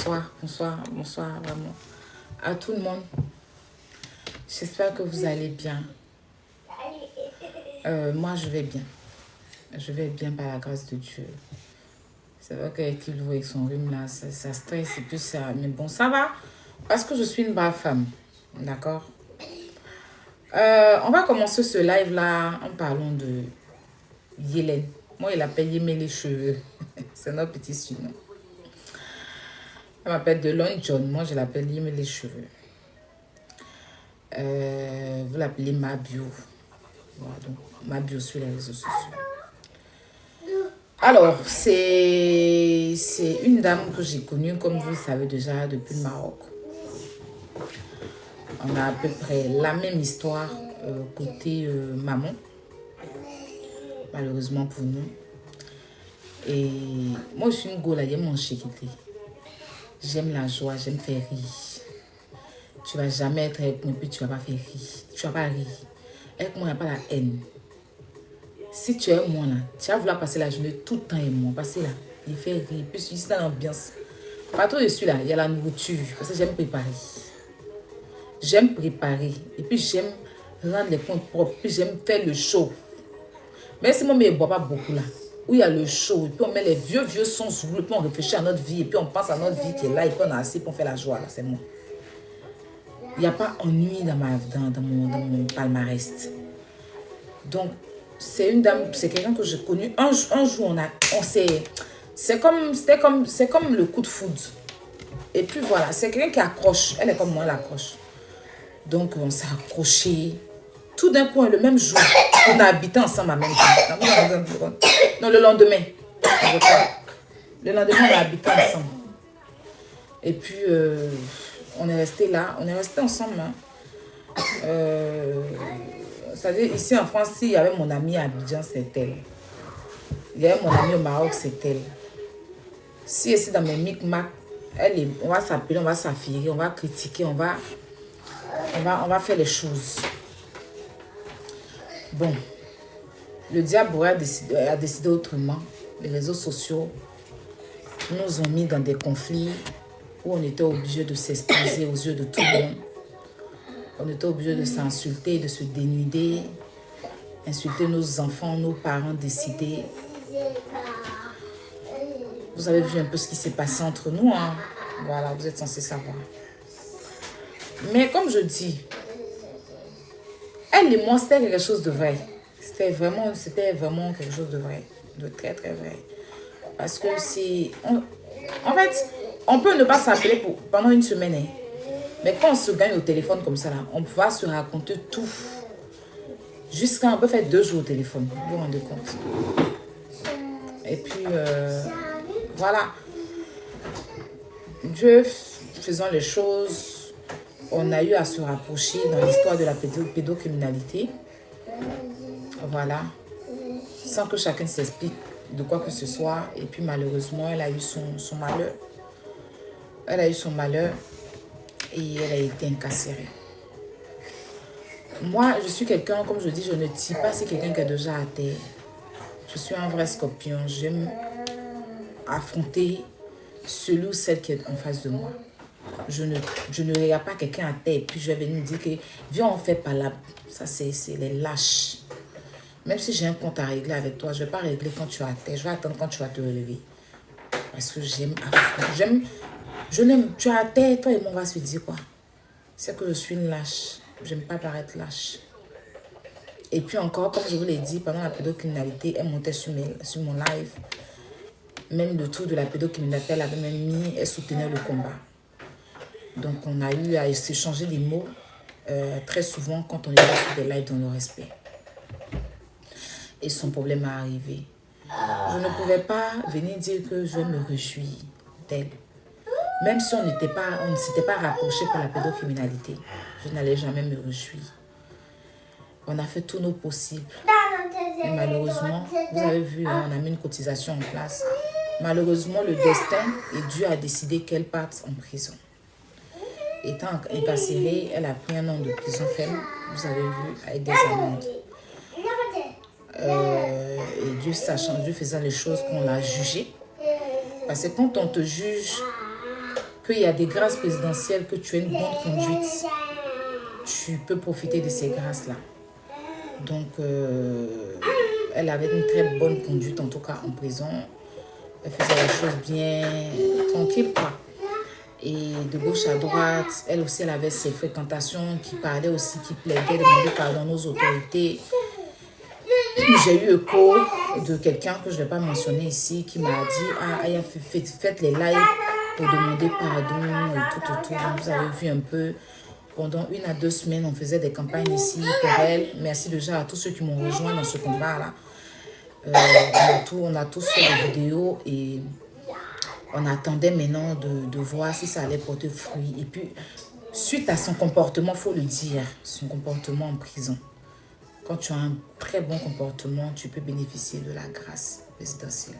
bonsoir vraiment à tout le monde. J'espère que vous allez bien. Moi, je vais bien. Je vais bien par la grâce de Dieu. C'est vrai qu'avec le avec son rhume là, ça stresse et puis ça... Mais bon, ça va parce que je suis une brave femme. D'accord. On va commencer ce live là en parlant de Yélène. Moi, il l'appelle Yémé les cheveux. C'est notre petit surnom. Elle m'appelle Delon John. Moi, je l'appelle Yémé les cheveux. Vous l'appelez Mabio. Voilà, donc Mabio sur les réseaux sociaux. Alors, c'est une dame que j'ai connue, comme vous le savez déjà, depuis le Maroc. On a à peu près la même histoire côté maman, malheureusement pour nous. Et moi, je suis une Gola, j'aime mon chiquité. J'aime la joie, j'aime faire rire. Tu vas jamais être avec moi et puis tu vas pas faire rire. Tu vas pas rire. Avec moi, il n'y a pas la haine. Si tu es avec moi là, tu vas vouloir passer la journée tout le temps avec moi. Passer là, il fait rire. Puis je suis dans l'ambiance. Partout où je suis là, il y a la nourriture. Parce que j'aime préparer. J'aime préparer. Et puis j'aime rendre les comptes propres. Puis j'aime faire le show. Même si moi, je ne bois pas beaucoup là. Où il y a le show. Et puis on met les vieux sons sur nous. Et puis on réfléchit à notre vie. Et puis on pense à notre vie qui est là. Et puis on a assez pour faire la joie là. C'est moi. Il n'y a pas ennui dans mon palmarès. Donc, c'est une dame, c'est quelqu'un que j'ai connu. Un jour, on s'est... C'est comme le coup de foudre. Et puis voilà, c'est quelqu'un qui accroche. Elle est comme moi, elle accroche. Donc, on s'est accroché. Tout d'un coup, le même jour, on a habité ensemble à même temps. Non, le lendemain. Le lendemain, on a habité ensemble. Et puis, on est resté là. On est resté ensemble. Hein. C'est-à-dire, ici en France, s'il y avait mon ami à Abidjan, c'est elle. Il y avait mon ami au Maroc, c'est elle. Si ici dans mes micmacs, on va s'appeler, on va s'affirmer, on va critiquer, on va faire les choses. Bon, le diable a décidé autrement. Les réseaux sociaux nous ont mis dans des conflits où on était obligé de s'exposer aux yeux de tout le monde. On était obligé de s'insulter, de se dénuder, insulter nos enfants, nos parents décidés. Vous avez vu un peu ce qui s'est passé entre nous, hein? Voilà, vous êtes censés savoir. Mais comme je dis, elle et moi, c'était quelque chose de vrai. C'était vraiment quelque chose de vrai, de très très vrai. Parce que en fait, on peut ne pas s'appeler pendant une semaine, hein. Mais quand on se gagne au téléphone comme ça, là, on va se raconter tout. Jusqu'à, on peut faire 2 jours au téléphone. Vous vous rendez compte. Et puis, voilà. Dieu faisant les choses, on a eu à se rapprocher dans l'histoire de la pédocriminalité. Voilà. Sans que chacun s'explique de quoi que ce soit. Et puis, malheureusement, elle a eu son malheur. Elle a eu son malheur. Et elle a été incarcérée. Moi, je suis quelqu'un, comme je dis, je ne tire pas, c'est quelqu'un qui est déjà à terre. Je suis un vrai scorpion. J'aime affronter celui ou celle qui est en face de moi. Je ne regarde pas quelqu'un à terre et puis je vais venir me dire que viens, on fait pas là. Ça, c'est les lâches. Même si j'ai un compte à régler avec toi, je ne vais pas régler quand tu es à terre. Je vais attendre quand tu vas te relever. Parce que j'aime affronter. Tu es à terre, toi et moi, on va se dire quoi? C'est que je suis une lâche. Je n'aime pas paraître lâche. Et puis encore, comme je vous l'ai dit, pendant la pédocriminalité, elle montait sur mon live. Même le tour de la pédocriminalité, elle avait même mis, elle soutenait le combat. Donc on a eu à s'échanger des mots très souvent quand on est sur des lives dans le respect. Et son problème est arrivé. Je ne pouvais pas venir dire que je vais me réjouir d'elle. Même si on ne s'était pas rapproché pour la pédocriminalité, je n'allais jamais me réjouir. On a fait tout nos possibles. Et malheureusement, vous avez vu, on a mis une cotisation en place. Malheureusement, le destin et Dieu a décidé qu'elle parte en prison. Étant incarcérée, elle a pris un an de prison ferme, vous avez vu, avec des amendes. Et Dieu sachant, Dieu faisant les choses qu'on l'a jugée. Parce que quand on te juge qu'il y a des grâces présidentielles, que tu as une bonne conduite, tu peux profiter de ces grâces-là. Donc, elle avait une très bonne conduite, en tout cas en prison. Elle faisait les choses bien tranquille, quoi. Et de gauche à droite, elle aussi, elle avait ses fréquentations qui parlaient aussi, qui plaidaient, demandaient pardon aux autorités. J'ai eu écho de quelqu'un que je ne vais pas mentionner ici qui m'a dit « Ah, Aya, faites les lives pour demander pardon et tout autour. » Donc, vous avez vu un peu, pendant 1 à 2 semaines, on faisait des campagnes ici pour elle. Merci déjà à tous ceux qui m'ont rejoint dans ce combat-là. On a tous fait des vidéos et on attendait maintenant de voir si ça allait porter fruit. Et puis, suite à son comportement, il faut le dire, son comportement en prison. Quand tu as un très bon comportement, tu peux bénéficier de la grâce présidentielle.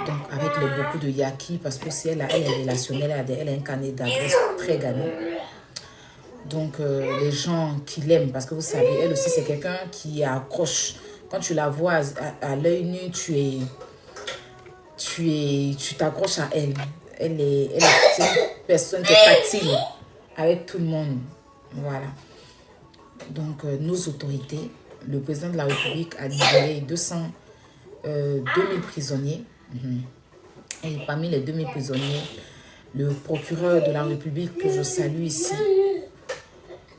Donc, avec beaucoup de yaki, parce que si elle est relationnelle, elle a un carnet d'adresse très gagnant. Donc, les gens qui l'aiment, parce que vous savez, elle aussi, c'est quelqu'un qui accroche. Quand tu la vois à l'œil nu, tu t'accroches à elle. Elle est une personne qui est tactile avec tout le monde. Voilà. Donc, nos autorités, le président de la République a libéré 2000 prisonniers. Et parmi les 2000 prisonniers, le procureur de la République, que je salue ici,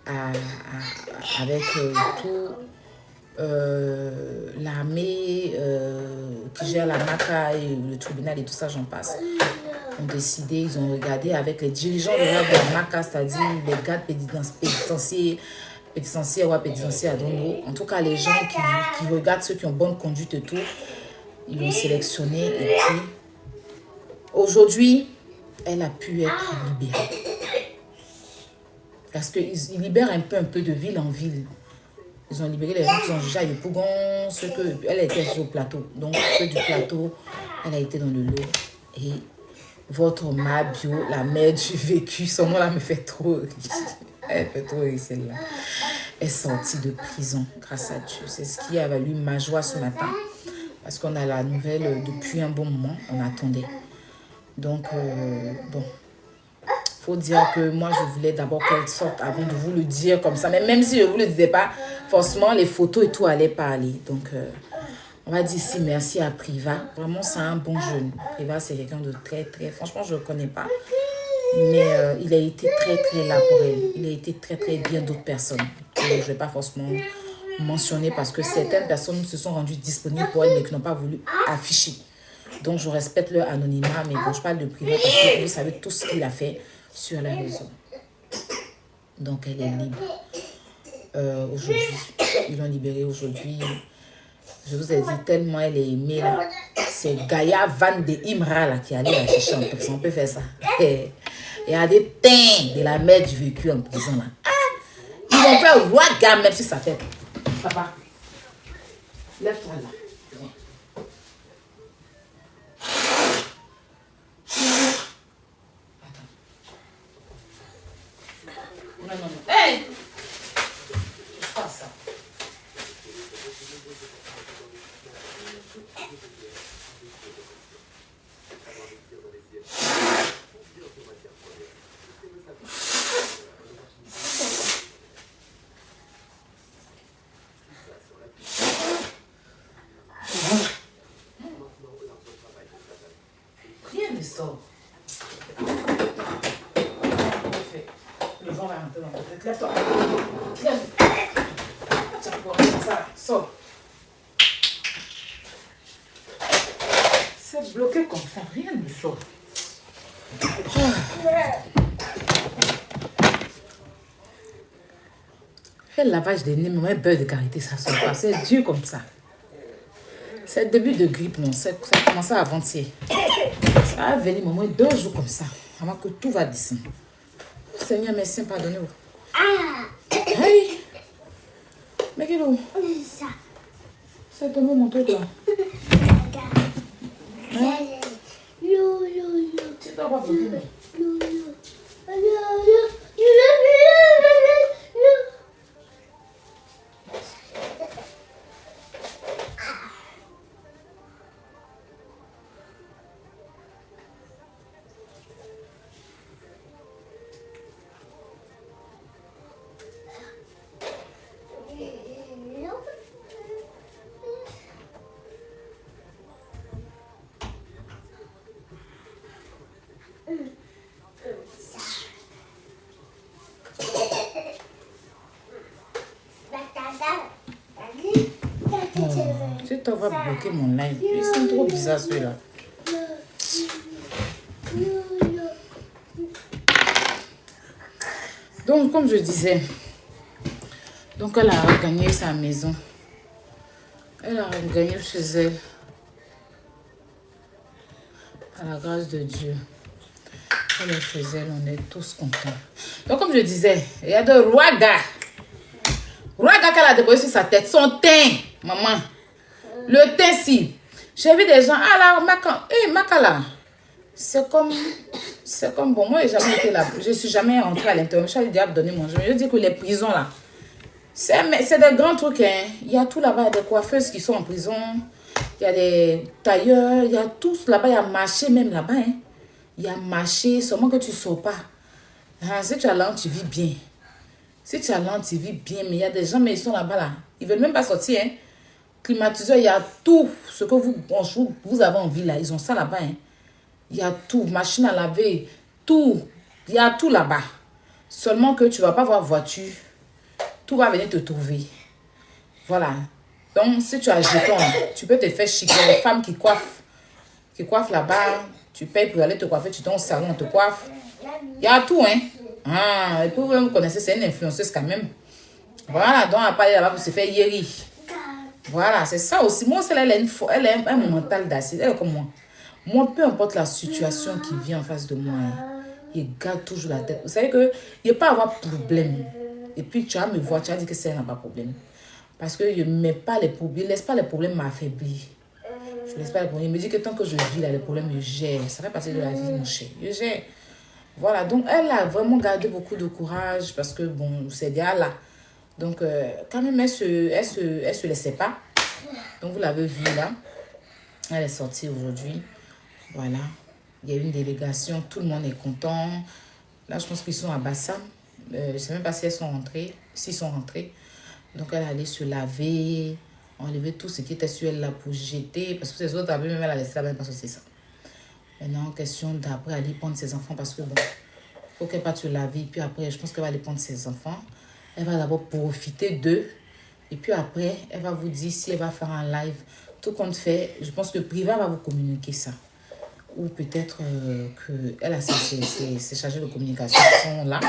avec tout l'armée qui gère la MACA et le tribunal et tout ça, j'en passe, ont décidé, ils ont regardé avec les dirigeants de la MACA, c'est-à-dire les gardes pénitentiaires ou pénitentiaires à Dondo. En tout cas, les gens qui regardent ceux qui ont bonne conduite et tout, ils l'ont sélectionné. Et puis, aujourd'hui, elle a pu être libérée. Parce qu'ils libèrent un peu de ville en ville. Ils ont libéré les gens qui ont jugé à Yopougon, elle était sur le plateau. Donc, ceux du plateau, elle a été dans le lot. Et votre Mabio, la mère du vécu, son nom là me fait trop rire. Elle fait trop rire celle-là. Elle est sortie de prison, grâce à Dieu. C'est ce qui a valu ma joie ce matin. Parce qu'on a la nouvelle depuis un bon moment. On attendait. Donc, bon. Faut dire que moi, je voulais d'abord qu'elle sorte avant de vous le dire comme ça. Mais même si je ne vous le disais pas, forcément, les photos et tout allaient parler. Donc, on va dire ici merci à Priva. Vraiment, c'est un bon jeune. Priva, c'est quelqu'un de très, très... Franchement, je ne le connais pas. Mais il a été très, très là pour elle. Il a été très, très bien d'autres personnes. Que je ne vais pas forcément mentionner parce que certaines personnes se sont rendues disponibles pour elle mais qui n'ont pas voulu afficher. Donc, je respecte leur anonymat. Mais bon, je parle de Priva parce que vous savez tout ce qu'il a fait sur la raison. Donc, elle est libre. Aujourd'hui, ils l'ont libérée aujourd'hui. Je vous ai dit, tellement elle est aimée là. C'est Gaïa Van de Imra là, qui allait la chercher en prison. On peut faire ça. Et il y a des teints de la mère du vécu en prison là. Ils vont faire roi gamme même si ça fait. Papa, lève-toi là. Non. Hey! Je fais ça. Rien ne sort. Le vent va un peu dans ta tête. Lève-toi. Lève. Tiens, pour ça, sors. C'est bloqué comme ça, rien ne sort. Fais le lavage des nez, mais un beurre de karité, ça sort pas. C'est dur comme ça. C'est le début de grippe, non. Ça a commencé avant-hier. Ça va venir au moins 2 jours comme ça, avant que tout va descendre. Seigneur, merci, pardonnez-vous. Hey! Mais qu'est-ce que c'est tombé mon truc là. Hein? Tu t'en vas pas mais... Tu vas bloquer mon live. Ils sont trop bizarres ceux-là. Donc, comme je disais, donc elle a gagné sa maison. Elle a gagné chez elle. À la grâce de Dieu. Elle est chez elle, on est tous contents. Donc, comme je disais, il y a de Rwaga. Rwaga qu'elle a déposé sur sa tête. Son teint, maman. Le teint, si. J'ai vu des gens, ah là, Makala. C'est comme, bon, moi, j'ai jamais été là. Je suis jamais entrée à l'intérieur. Je suis allée diable donner mon jeu. Je dis que les prisons, là, c'est des grands trucs, hein. Il y a tout là-bas, il y a des coiffeuses qui sont en prison. Il y a des tailleurs, il y a tous là-bas. Il y a marché même là-bas, hein. Il y a marché, seulement que tu ne sors pas. Ah, si tu as l'âme, tu vis bien. Si tu as l'âme, tu vis bien. Mais il y a des gens, mais ils sont là-bas, là. Ils ne veulent même pas sortir, hein. Climatiseur, il y a tout ce que vous avez envie, là. Ils ont ça là-bas, hein. Il y a tout, machine à laver, tout. Il y a tout là-bas. Seulement que tu ne vas pas voir voiture. Tout va venir te trouver. Voilà. Donc, si tu as jeton, tu peux te faire chic. Les femmes qui coiffent là-bas, tu payes pour aller te coiffer, tu tombes au salon, on te coiffe. Il y a tout, hein. Ah, et puis vous connaissez, c'est une influenceuse quand même. Voilà, donc elle parle là-bas pour se faire yéri. Voilà, c'est ça aussi. Moi, elle a un mental d'acide. Elle est comme moi. Moi, peu importe la situation qui vient en face de moi, hein, il garde toujours la tête. Vous savez qu'il ne peut pas avoir de problème. Et puis, tu vas me voir, tu vas dire que c'est n'a pas de problème. Parce que je ne mets pas les problèmes, laisse pas les problèmes m'affaiblir. Je ne laisse pas les problèmes. Il me dit que tant que je vis là, les problèmes, je gère. Ça fait partie de la vie, mon cher. Je gère. Voilà, donc elle a vraiment gardé beaucoup de courage parce que, bon, c'est déjà là. Donc, quand même, elle se laissait pas. Donc, vous l'avez vu là. Elle est sortie aujourd'hui. Voilà. Il y a une délégation. Tout le monde est content. Là, je pense qu'ils sont à Bassam. Je ne sais même pas si elles sont rentrées. S'ils sont rentrés. Donc, elle allait se laver. Enlever tout ce qui était sur elle là pour jeter. Parce que les autres avaient même, elle a laissé la même parce que c'est ça. Maintenant, question d'après aller prendre ses enfants. Parce que bon, il faut qu'elle parte se laver. Puis après, je pense qu'elle va aller prendre ses enfants. Elle va d'abord profiter d'eux. Et puis après, elle va vous dire si elle va faire un live. Tout compte fait, je pense que Priva va vous communiquer ça. Ou peut-être qu'elle a ses chargés de communication qui sont là.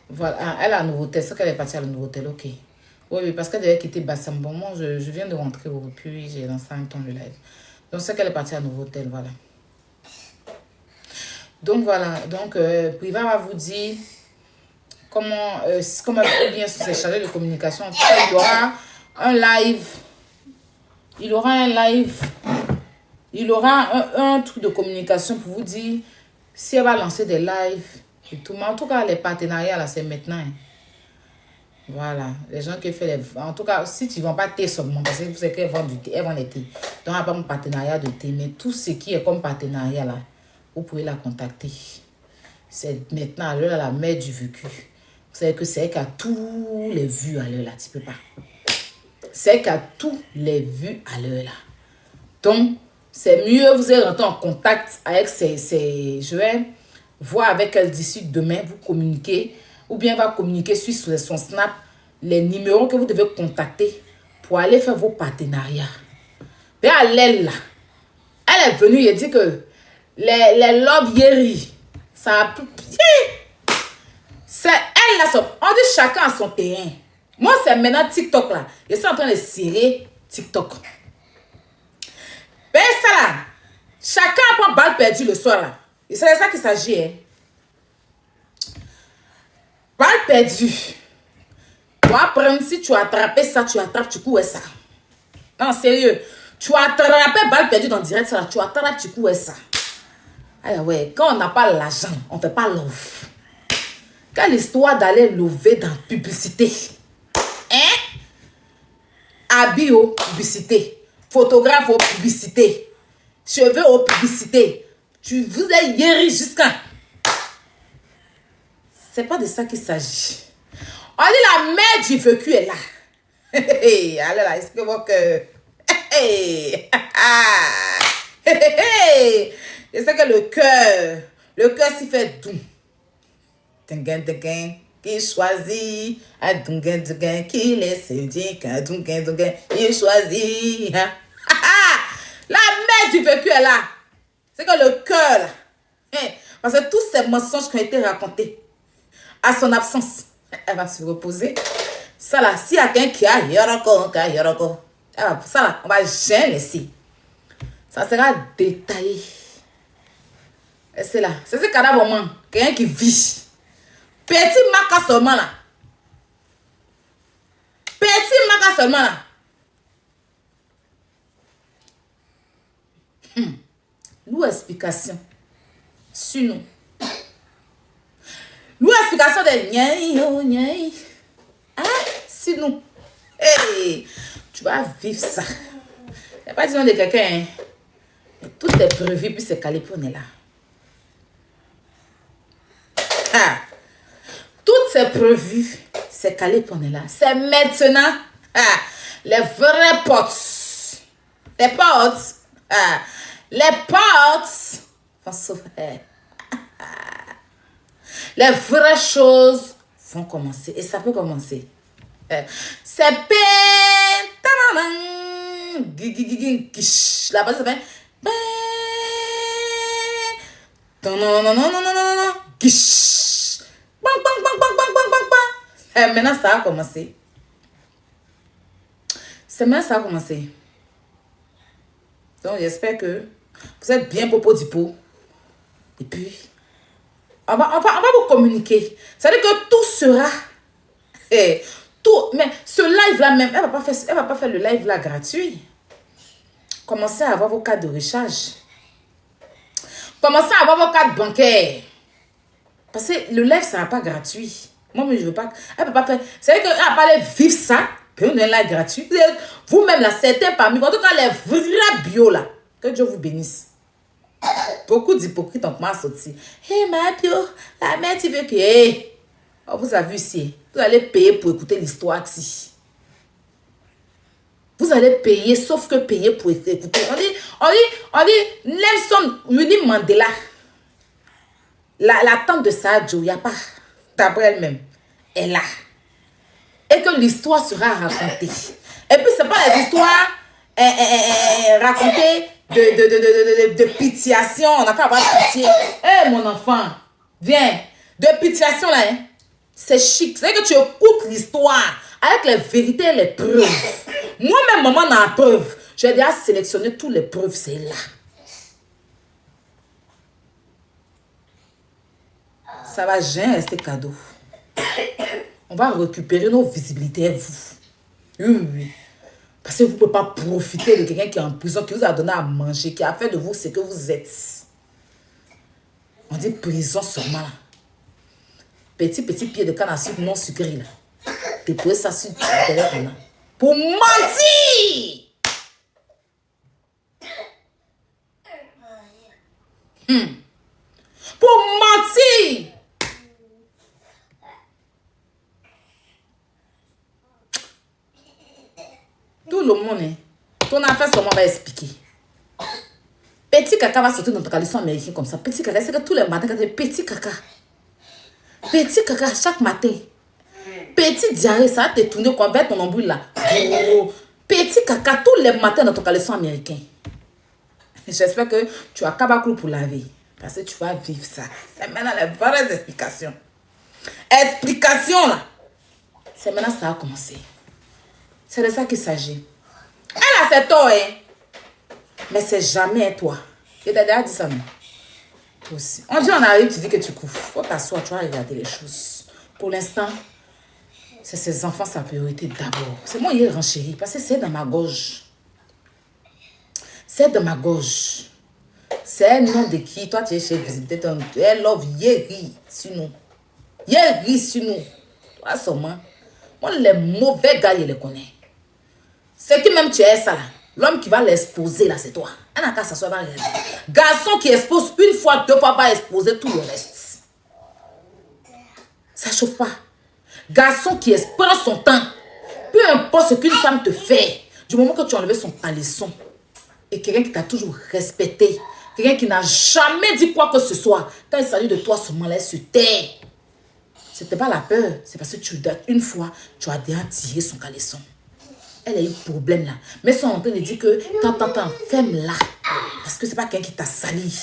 Voilà, elle a un nouveau tel. C'est qu'elle est partie à la nouveau tel, ok. Oui, parce qu'elle devait quitter Bassam. Bon, moi, je viens de rentrer au puis j'ai lancé un temps de live. Donc, c'est qu'elle est partie à nouveau tel, voilà. Donc, voilà. Donc, Priva va vous dire comment elle bien sur ses chargés de communication. Il y aura un live. Il aura un live. Il aura un truc de communication pour vous dire si elle va lancer des lives et tout. Mais en tout cas, les partenariats, là, c'est maintenant. Hein. Voilà. Les gens qui font les... En tout cas, si tu ne vends pas thé seulement, parce que vous savez qu'elles vendent du thé, elles vendent des thés. Donc, elle n'a pas un partenariat de thé. Mais tout ce qui est comme partenariat, là, vous pouvez la contacter. C'est maintenant, à l'heure, la mère du vécu. Vous savez que c'est elle qui a tous les vues à l'heure, là. Tu peux pas. C'est elle qui a tous les vues à l'heure, là. Donc, c'est mieux, vous allez rentrer en contact avec je vais voir avec elle d'ici demain, vous communiquer, ou bien va communiquer sur son Snap, les numéros que vous devez contacter pour aller faire vos partenariats. Mais à l'aile là, elle est venue et dit que les love yeri, ça a plus... C'est elle là, on dit chacun a son terrain. Moi, c'est maintenant TikTok là. Je suis en train de serrer TikTok. Ben ça là, chacun prend balle perdue le soir là. Et c'est de ça qu'il s'agit. Hein. Balle perdue. Tu apprendre si tu as attrapé ça, tu attrapes, tu coues ça. Non, sérieux. Tu as attrapé balle perdue dans le direct ça là, tu attrapes, tu coues ça. Ah ouais, quand on n'a pas l'argent, on ne fait pas love. Quelle histoire d'aller lever dans la publicité. Hein? Habits aux publicités. Photographe aux publicités. Cheveux aux publicités. Tu vous êtes guéri jusqu'à... C'est pas de ça qu'il s'agit. On dit la mère du vécu est là. Allez là, est-ce que votre cœur... Je sais que le cœur s'y fait doux. Dungan, dungan, qui choisit. Ah, dungan, dungan, qui laisse dire. Dungan, dungan, il choisit. La mère du vécu est là. C'est que le cœur, là. Parce que tous ces mensonges qui ont été racontés, à son absence, elle va se reposer. Ça là, s'il y a quelqu'un qui a yoroko, ça là, on va jamais laisser. Ça sera détaillé. Et c'est là. C'est ce cadavre moment. Quelqu'un qui vit. Petit maca seulement là. Petit maca seulement là. Nous explication. Sur nous. Nous explication de nyai. Ah, sur nous. Hey, tu vas vivre ça. Il n'y a pas besoin de quelqu'un. Hein. Tout est prévu, puis c'est calé pour nous là. Ah. Tout c'est prévu, c'est calé pour nous là. C'est maintenant. Ah. Les vrais potes. Les potes. Ah. Les potes vont s'ouvrir. Les vraies choses vont commencer. Et ça peut commencer. C'est la base, ça fait maintenant, ça a commencé. C'est maintenant, ça a commencé. Donc, j'espère que vous êtes bien propos du pot. Et puis, on va vous communiquer. C'est-à-dire que tout sera... tout, mais ce live-là même, elle va pas faire le live-là gratuit. Commencez à avoir vos cartes de recharge. Commencez à avoir vos cartes bancaires. Parce que le live ne sera pas gratuit. Moi, mais je veux pas... Elle ne peut pas faire... C'est-à-dire qu'elle va pas aller vivre ça, puis on est là gratuit. Vous-même, là, certains parmi vous, en tout cas, les vrais bio, là, que Dieu vous bénisse. Beaucoup d'hypocrites ont commencé à sortir. Hey, ma bio, la mère, tu veux que... Hey, oh, vous avez vu ici, vous allez payer pour écouter l'histoire ici. Vous allez payer, sauf que payer pour écouter. On dit, Nelson Muni Mandela, la tante de Sadio, il n'y a pas, d'après elle-même, est là. Et que l'histoire sera racontée. Et puis, ce n'est pas les histoires racontées de pitiation. On n'a qu'à avoir pitié. Hé, mon enfant, viens. De pitiation, là, hein. C'est chic. C'est que tu écoutes l'histoire avec les vérités et les preuves. Moi-même, maman, dans la preuve, j'ai déjà sélectionné toutes les preuves. C'est là. Ça va jamais rester cadeau. On va récupérer nos visibilités, vous. Oui. Parce que vous ne pouvez pas profiter de quelqu'un qui est en prison, qui vous a donné à manger, qui a fait de vous ce que vous êtes. On dit prison seulement là. Petit pied de canne à sucre non sucré là. Déposer ça sur le téléphone là. Pour mentir! Pour mentir! Tout le monde, hein, ton affaire, comment on va expliquer. Petit caca va sortir dans ton caleçon américain comme ça. Petit caca, c'est que tous les matins, quand tu petit caca. Petit caca, chaque matin. Petit diarrhée, ça va te tourner comme vers ton ombrelle là. Oh, petit caca, tous les matins dans ton caleçon américain. J'espère que tu as cabaclou pour laver. Parce que tu vas vivre ça. C'est maintenant les vraies explications. Explications là. C'est maintenant ça a commencé. C'est de ça qu'il s'agit. Elle a ses torts, hein. Mais c'est jamais toi. Je t'ai déjà dit ça, non? Toi aussi. On dit on arrive, tu dis que tu cours. Faut t'asseoir, tu vas regarder les choses. Pour l'instant, c'est ses enfants sa priorité d'abord. C'est moi, il est renchéri. Parce que c'est dans ma gorge. C'est dans ma gorge. C'est un nom de qui? Toi, tu es chez visiter ton... Elle love Yeri sur nous. Yeri sur nous. Toi, seulement. Moi, les mauvais gars, je les connais. C'est qui même tu es ça là. L'homme qui va l'exposer là, c'est toi. Elle n'a qu'à s'asseoir dans les... Garçon qui expose une fois, deux fois, va exposer tout le reste. Ça chauffe pas. Garçon qui prend son temps. Peu importe ce qu'une femme te fait. Du moment que tu as enlevé son caleçon. Et quelqu'un qui t'a toujours respecté. Quelqu'un qui n'a jamais dit quoi que ce soit. Quand il s'agit de toi seulement, elle se tait. C'était pas la peur. C'est parce que une fois, tu as déjà tiré son caleçon. Elle a eu problème là. Mais ils sont en train de dire que t'entends, ferme-la. Parce que c'est pas quelqu'un qui t'a sali.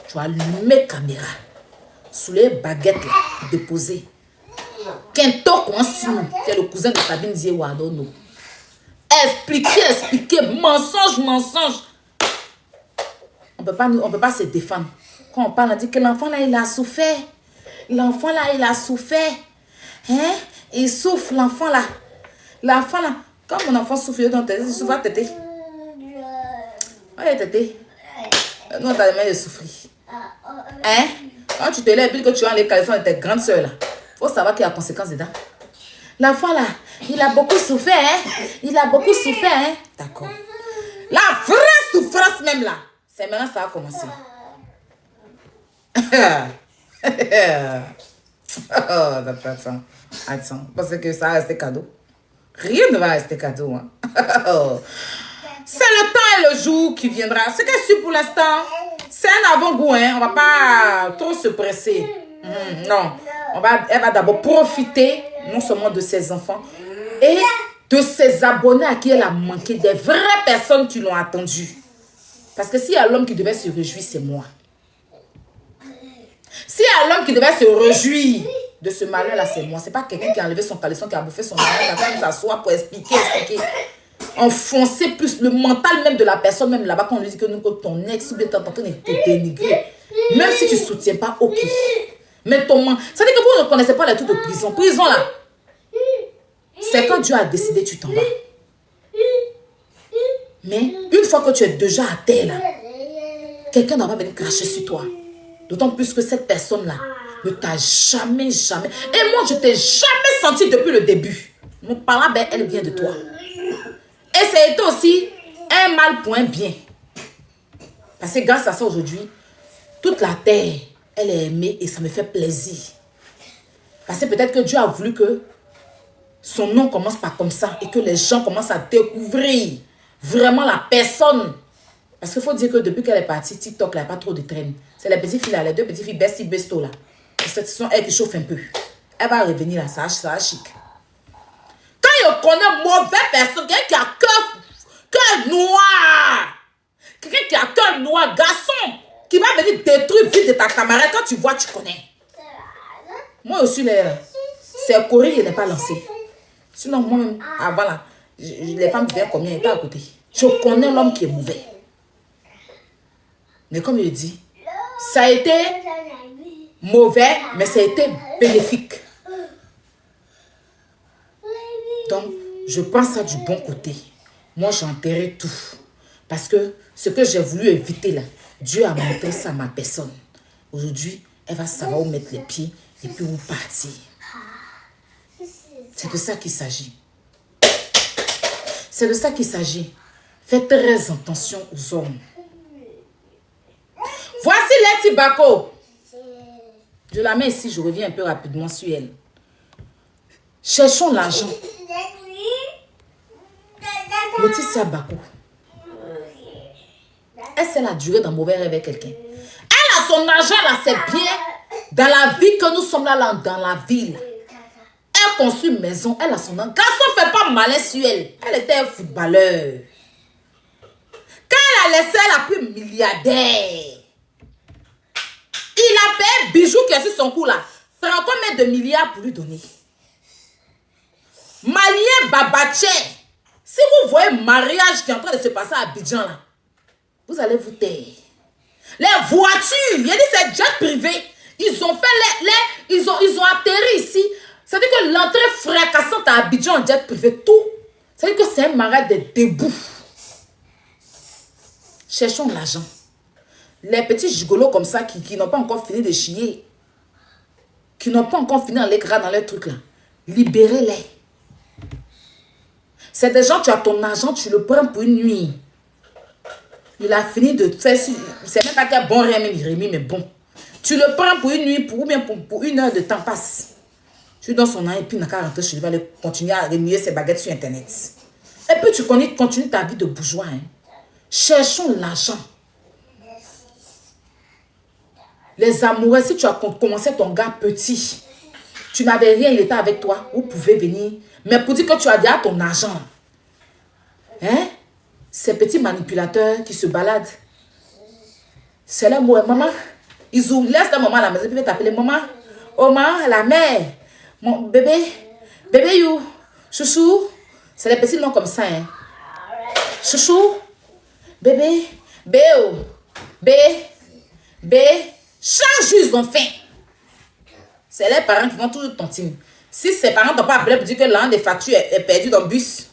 Tu as allumé caméra. Sous les baguettes là, déposées. Kento Kwansinou, qui est le cousin de Sabine Ziewadono. Expliquer, mensonge. On peut pas se défendre. Quand on parle, on dit que l'enfant là, il a souffert. L'enfant là, il a souffert. Hein? Il souffre, l'enfant là. L'enfant là, quand mon enfant souffre, il souffre à tété. Ouais, tété. Nous, on t'a demandé de souffrir. Hein? Quand tu te lèves et que tu as les caleçons de tes grandes soeurs là, il faut savoir qu'il y a conséquences dedans. L'enfant là, il a beaucoup souffert, hein? D'accord. La vraie souffrance même là, c'est maintenant ça a commencé. Attends, parce que ça va rester cadeau. Rien ne va rester cadeau. Hein? C'est le temps et le jour qui viendra. Ce qu'elle suit pour l'instant, c'est un avant-goût. Hein? On ne va pas trop se presser. Non. Elle va d'abord profiter non seulement de ses enfants et de ses abonnés à qui elle a manqué, des vraies personnes qui l'ont attendu. Parce que s'il y a l'homme qui devait se réjouir, c'est moi. S'il y a l'homme qui devait se réjouir de ce malheur-là, c'est moi. C'est pas quelqu'un qui a enlevé son caleçon, qui a bouffé son argent, qui a fait s'asseoir pour expliquer. Enfoncer plus le mental même de la personne, même là-bas, quand on lui dit que ton ex ou bien t'es en train de te dénigrer. Même si tu ne soutiens pas, ok. Mais ton mental. Ça veut dire que vous ne connaissez pas les trucs de prison. Prison là. C'est quand Dieu a décidé, tu t'en vas. Mais une fois que tu es déjà à terre là, quelqu'un ne va pas venir cracher sur toi. D'autant plus que cette personne-là ne t'a jamais. Et moi, je ne t'ai jamais senti depuis le début. Mon parent, ben, elle vient de toi. Et c'est aussi un mal pour un bien. Parce que grâce à ça, aujourd'hui, toute la terre, elle est aimée et ça me fait plaisir. Parce que peut-être que Dieu a voulu que son nom commence par comme ça et que les gens commencent à découvrir vraiment la personne. Parce qu'il faut dire que depuis qu'elle est partie, TikTok, là, il n'y a pas trop de traîne. C'est les petites filles là, les deux petites filles Bestie Besto là. Ce sont elles qui chauffent un peu. Elle va revenir là, ça va chic. Quand il connaît mauvaise personne, quelqu'un qui a cœur noir, quelqu'un qui a cœur noir, garçon, qui va venir détruire la vie de ta camarade, quand tu vois, tu connais. Moi aussi, c'est Corée, il n'est pas lancé. Sinon, moi-même, avant là, les femmes viennent combien, ils étaient à côté. Je connais l'homme qui est mauvais. Mais comme je dis, ça a été mauvais, mais ça a été bénéfique. Donc, je pense ça du bon côté. Moi, j'ai enterré tout. Parce que ce que j'ai voulu éviter là, Dieu a montré ça à ma personne. Aujourd'hui, elle va savoir où mettre les pieds et puis où partir. C'est de ça qu'il s'agit. C'est de ça qu'il s'agit. Faites très attention aux hommes. Voici Letty Bako. Je la mets ici, je reviens un peu rapidement sur elle. Cherchons l'argent. Laetitia Bako. Elle sait la durée d'un mauvais rêve avec quelqu'un. Elle a son argent là, c'est bien. Dans la vie que nous sommes là, dans la ville. Elle construit une maison, elle a son argent. Garçon ne fait pas malin sur elle. Elle était un footballeur. Quand elle a laissé, elle a pris milliardaire. Il a payé Bijou qui est sur son cou là. 30 mètres de milliards pour lui donner. Malien Babaché. Si vous voyez le mariage qui est en train de se passer à Abidjan là, vous allez vous taire. Les voitures, il y a dit c'est jet privé. Ils ont fait ils ont atterri ici. C'est-à-dire que l'entrée fracassante à Abidjan en jet privé, tout. C'est-à-dire que c'est un mariage de debout. Cherchons l'argent. Les petits gigolos comme ça qui n'ont pas encore fini de chier, qui n'ont pas encore fini dans les gras dans les trucs là, libérez-les. C'est des gens, tu as ton argent, tu le prends pour une nuit. Il a fini de faire, c'est même pas qu'il y a bon Rémi, mais bon. Tu le prends pour une nuit, ou bien pour une heure de temps passe. Tu donnes son argent et puis il n'a qu'à rentrer chez lui, il va aller continuer à remuer ses baguettes sur Internet. Et puis tu continues ta vie de bourgeois. Hein. Cherchons l'argent. Les amoureux, si tu as commencé ton gars petit, tu n'avais rien, il était avec toi, vous pouvez venir. Mais pour dire que tu as déjà ton argent, hein? Ces petits manipulateurs qui se baladent, c'est là, moi, maman, ils laissent ta maman à la maison, puis ils vont t'appeler maman, oh maman, la mère, mon bébé, bébé you, chouchou, c'est les petits noms comme ça, hein? Chouchou, bébé, béo, bé, change juste enfin. C'est les parents qui vont toujours tontiner. Si ses parents t'ont pas appelé pour dire que l'un des factures est perdu dans le bus,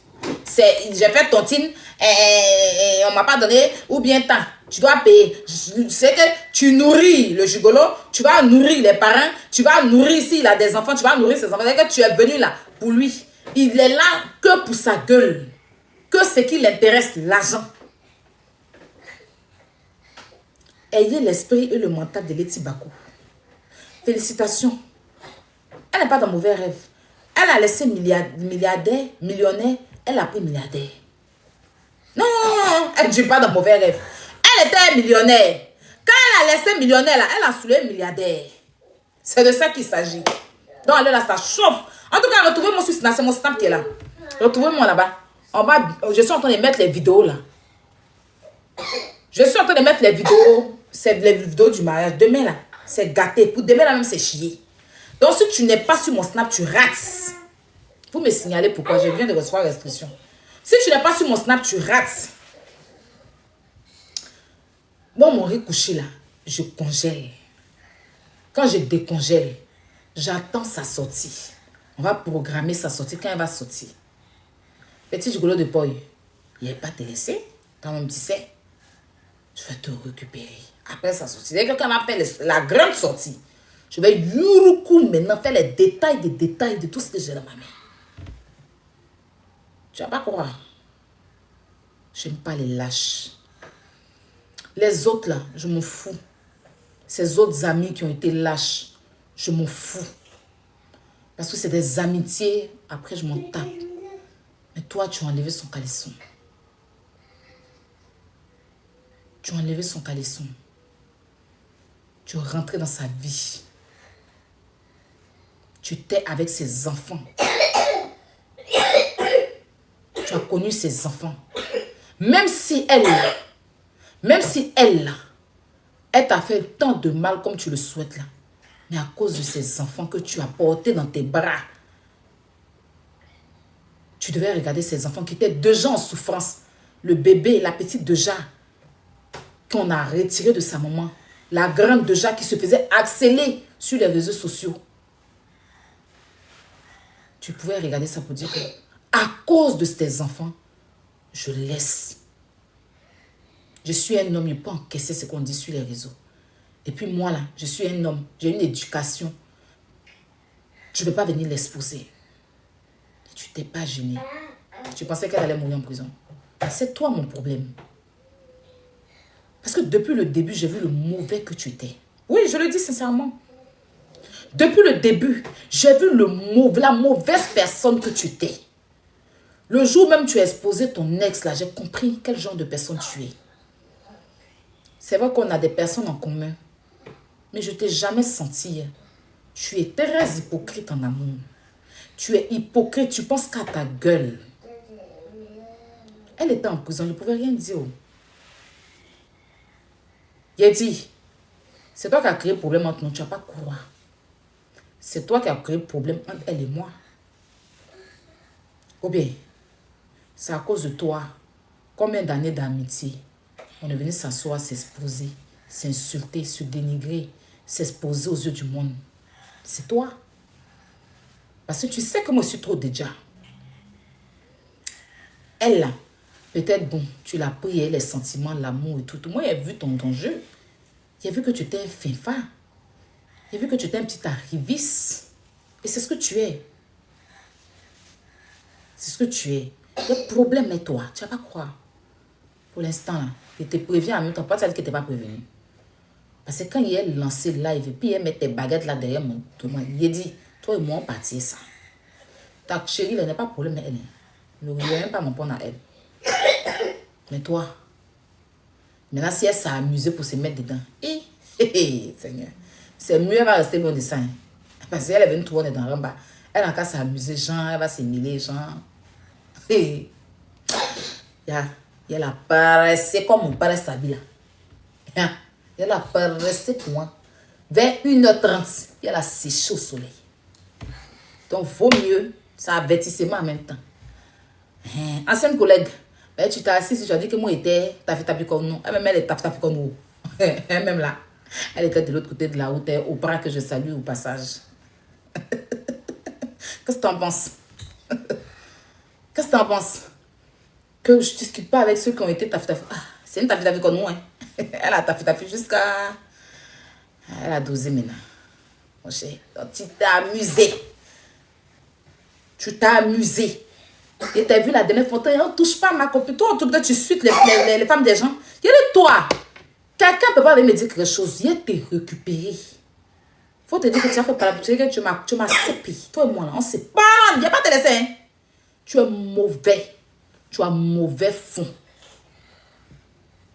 j'ai fait tontine et on m'a pas donné, ou bien tant, tu dois payer. C'est que tu nourris le gigolo, tu vas nourrir les parents, tu vas nourrir s'il a des enfants, tu vas nourrir ses enfants. C'est que tu es venu là pour lui. Il est là que pour sa gueule. Que ce qui l'intéresse, l'argent. Ayez l'esprit et le mental de Leti Bakou. Félicitations. Elle n'est pas dans mauvais rêve. Elle a laissé milliardaire, millionnaire, elle a pris milliardaire. Non, elle ne dit pas dans mauvais rêve. Elle était millionnaire. Quand elle a laissé millionnaire, là, elle a saoulé milliardaire. C'est de ça qu'il s'agit. Donc elle est là, ça chauffe. En tout cas, retrouvez-moi sur Snap, c'est mon Snap qui est là. Retrouvez-moi là-bas. Je suis en train de mettre les vidéos là. Je suis en train de mettre les vidéos. C'est les vidéos du mariage. Demain là, c'est gâté. Pour demain là même, c'est chier. Donc si tu n'es pas sur mon Snap, tu rates. Vous me signalez pourquoi je viens de recevoir restriction. Si tu n'es pas sur mon Snap, tu rates. Bon, mon riz couché là, je congèle. Quand je décongèle, j'attends sa sortie. On va programmer sa sortie quand elle va sortir. Petit gigolo de boy, il n'est pas te laisser. Quand même, tu sais, je vais te récupérer. Après sa sortie, dès que quelqu'un m'appelle la grande sortie, je vais yuruku maintenant faire les détails de tout ce que j'ai dans ma main. Tu vas pas croire. J'aime pas les lâches. Les autres là, je m'en fous. Ces autres amis qui ont été lâches, je m'en fous. Parce que c'est des amitiés, après je m'en tape. Mais toi, tu as enlevé son caleçon. Tu as enlevé son caleçon. Tu es rentré dans sa vie. Tu étais avec ses enfants. Tu as connu ses enfants. Même si elle t'a fait tant de mal comme tu le souhaites là. Mais à cause de ces enfants que tu as portés dans tes bras, tu devais regarder ces enfants qui étaient déjà en souffrance. Le bébé, la petite déjà, qu'on a retiré de sa maman. La grande déjà qui se faisait harceler sur les réseaux sociaux. Tu pouvais regarder ça pour dire que à cause de tes enfants, je laisse. Je suis un homme, je peux encaisser ce qu'on dit sur les réseaux. Et puis moi là, je suis un homme, j'ai une éducation. Je ne vais pas venir l'exposer. Tu t'es pas gêné. Tu pensais qu'elle allait mourir en prison. C'est toi mon problème. Parce que depuis le début, j'ai vu le mauvais que tu étais. Oui, je le dis sincèrement. Depuis le début, j'ai vu la mauvaise personne que tu étais. Le jour même tu as exposé ton ex là, j'ai compris quel genre de personne tu es. C'est vrai qu'on a des personnes en commun. Mais je ne t'ai jamais senti. Tu es très hypocrite en amour. Tu es hypocrite, tu penses qu'à ta gueule. Elle était en prison, je ne pouvais rien dire. Il a dit, c'est toi qui as créé le problème entre nous, tu n'as pas croire. C'est toi qui as créé le problème entre elle et moi. Ou bien, c'est à cause de toi. Combien d'années d'amitié, on est venu s'asseoir, s'exposer, s'insulter, se dénigrer, s'exposer aux yeux du monde. C'est toi. Parce que tu sais que moi je suis trop déjà. Elle là, peut-être bon, tu l'as pris, les sentiments, l'amour et tout. Moi, j'ai vu ton jeu. J'ai vu que tu étais un finfa. J'ai vu que tu étais un petit arriviste. Et c'est ce que tu es. C'est ce que tu es. Le problème est toi. Tu ne vas pas croire. Pour l'instant, là, je te préviens en même temps. Pas ça dit que tu n'es pas prévenu. Parce que quand il a lancé live, et puis il met tes baguettes là derrière mon tournoi, il a dit, toi et moi, on partit ça. Ta chérie, elle n'a pas de problème, elle. Ne voulait même pas m'en prendre à elle. Mais toi, maintenant, si elle s'est amusée pour se mettre dedans, et Seigneur. C'est mieux, elle va rester loin de ça. Hein. Parce qu'elle est venue tourner dans le bas. Elle n'a qu'à s'amuser, genre, elle va s'émiler, genre. Il y a la paresse, comme mon père s'habille là. Il y a la paresse pour moi. Vers 1h30, il y a la séché au soleil. Donc, vaut mieux, ça avertissement en même temps. Ancienne collègue, ben, tu t'es assis, tu as dit que moi, j'étais, tu as fait tapis comme nous. Elle-même, elle est tapis comme nous. Elle-même là. Elle était de l'autre côté de la hauteur, au bras que je salue au passage. Qu'est-ce que tu en penses? Qu'est-ce que tu en penses? Que je ne discute pas avec ceux qui ont été tafi. Ah, c'est une tafi comme nous. Hein. Elle a tafi jusqu'à... Elle a dosé maintenant. Mon cher, donc, tu t'es amusé. Tu t'es amusé. Et tu as vu la dernière photo, on ne touche pas ma copine. Toi, tu suites les femmes des gens. Il y a toi. Quelqu'un ne peut pas me dire quelque chose. Il t'es récupéré. Il faut te dire que tu as fait par la boutique, que tu m'as sépi. Toi et moi, là, on ne sait pas. Il n'y a pas de laisser. Hein. Tu es mauvais. Tu as mauvais fond.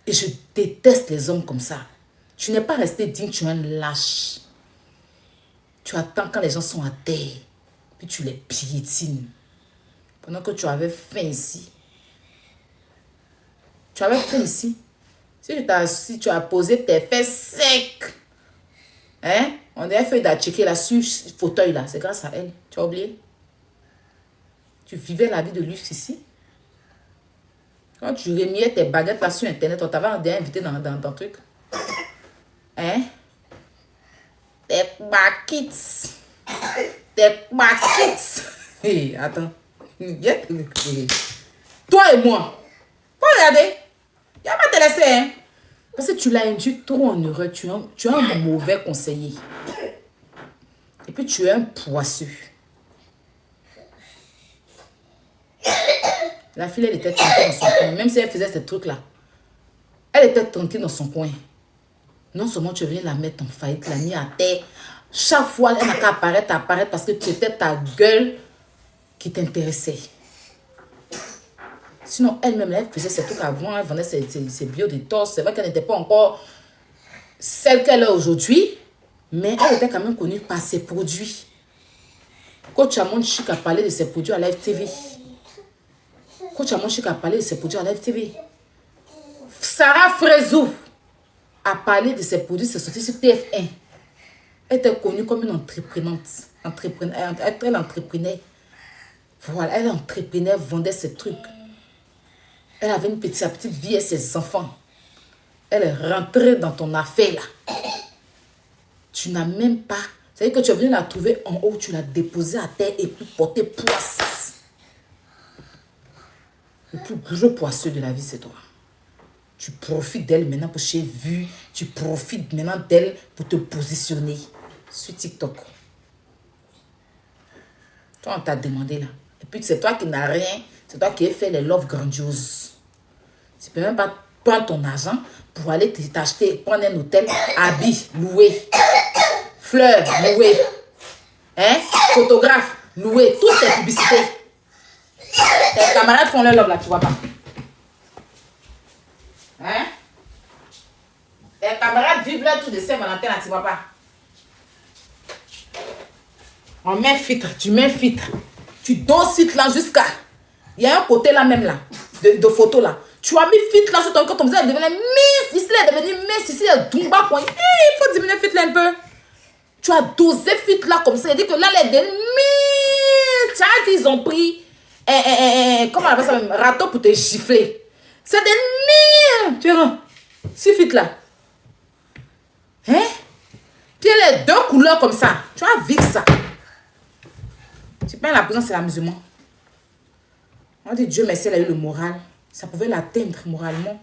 Et je déteste les hommes comme ça. Tu n'es pas resté digne, tu es un lâche. Tu attends quand les gens sont à terre. Puis tu les piétines. Pendant que tu avais faim ici. Tu avais faim ici. Si tu as posé tes fesses secs. Hein? On a fait d'acheter là sur le fauteuil là. C'est grâce à elle. Tu as oublié? Tu vivais la vie de luxe ici. Quand tu remuais tes baguettes là sur internet, on t'avait invité dans ton truc. Hein? Tes baguettes. Tes baguettes. Hé, attends. Toi et moi. Faut regarder. Il n'y a pas de te laisser, hein. Parce que tu l'as induit trop en erreur. Tu es un mauvais conseiller. Et puis tu es un poisseux. La fille, elle était tranquille dans son coin. Même si elle faisait ces trucs-là. Elle était tranquille dans son coin. Non seulement tu venais la mettre en faillite, la mis à terre. Chaque fois, elle n'a qu'à apparaître parce que tu étais ta gueule qui t'intéressait. Sinon, elle-même, elle faisait ses trucs avant, elle vendait ses biodétox. C'est vrai qu'elle n'était pas encore celle qu'elle est aujourd'hui, mais elle était quand même connue par ses produits. Coach Amon Chic a parlé de ses produits à Live TV. Coach Amon Chic a parlé de ses produits à Live TV. Sarah Frezou a parlé de ses produits, c'est sorti sur TF1. Elle était connue comme une entreprenante. Elle entreprenait. Voilà, elle entreprenait, vendait ses trucs. Elle avait une petite vie et ses enfants. Elle est rentrée dans ton affaire là. Tu n'as même pas... C'est-à-dire que tu es venu la trouver en haut, tu l'as déposée à terre et puis porter poisse. Le plus gros poisseux de la vie, c'est toi. Tu profites d'elle maintenant pour chez vue. Tu profites maintenant d'elle pour te positionner sur TikTok. Toi, on t'a demandé là. Et puis, c'est toi qui n'as rien. C'est toi qui as fait les loves grandioses. Tu ne peux même pas prendre ton argent pour aller t'acheter, prendre un hôtel, habits, louer, fleurs, louer, hein? Photographe, louer, toutes tes publicités. Tes camarades font leur love là, tu vois pas. Hein? Tes camarades vivent leur tout de Saint-Valentin là, tu vois pas. On met filtre, tu mets filtre. Tu doses filtre là jusqu'à... Il y a un côté là même là, de photo là. Tu as mis filtre là sur ton corps, comme ça, elle devenait miss. Ici, elle est devenue miss. Ici, elle est dumba. Il faut diminuer filtre là un peu. Tu as dosé filtre là comme ça. Elle dit que là, elle est devenue miss. Tu as dit, ils ont pris... comment on appelle ça même? Râteau pour te gifler. C'est des miss. Tu vois, ce filtre là. Hein? Puis elle est deux couleurs comme ça. Tu as vu ça. Tu peins la prison, c'est l'amusement. On dit Dieu merci, elle a eu le moral. Ça pouvait l'atteindre moralement.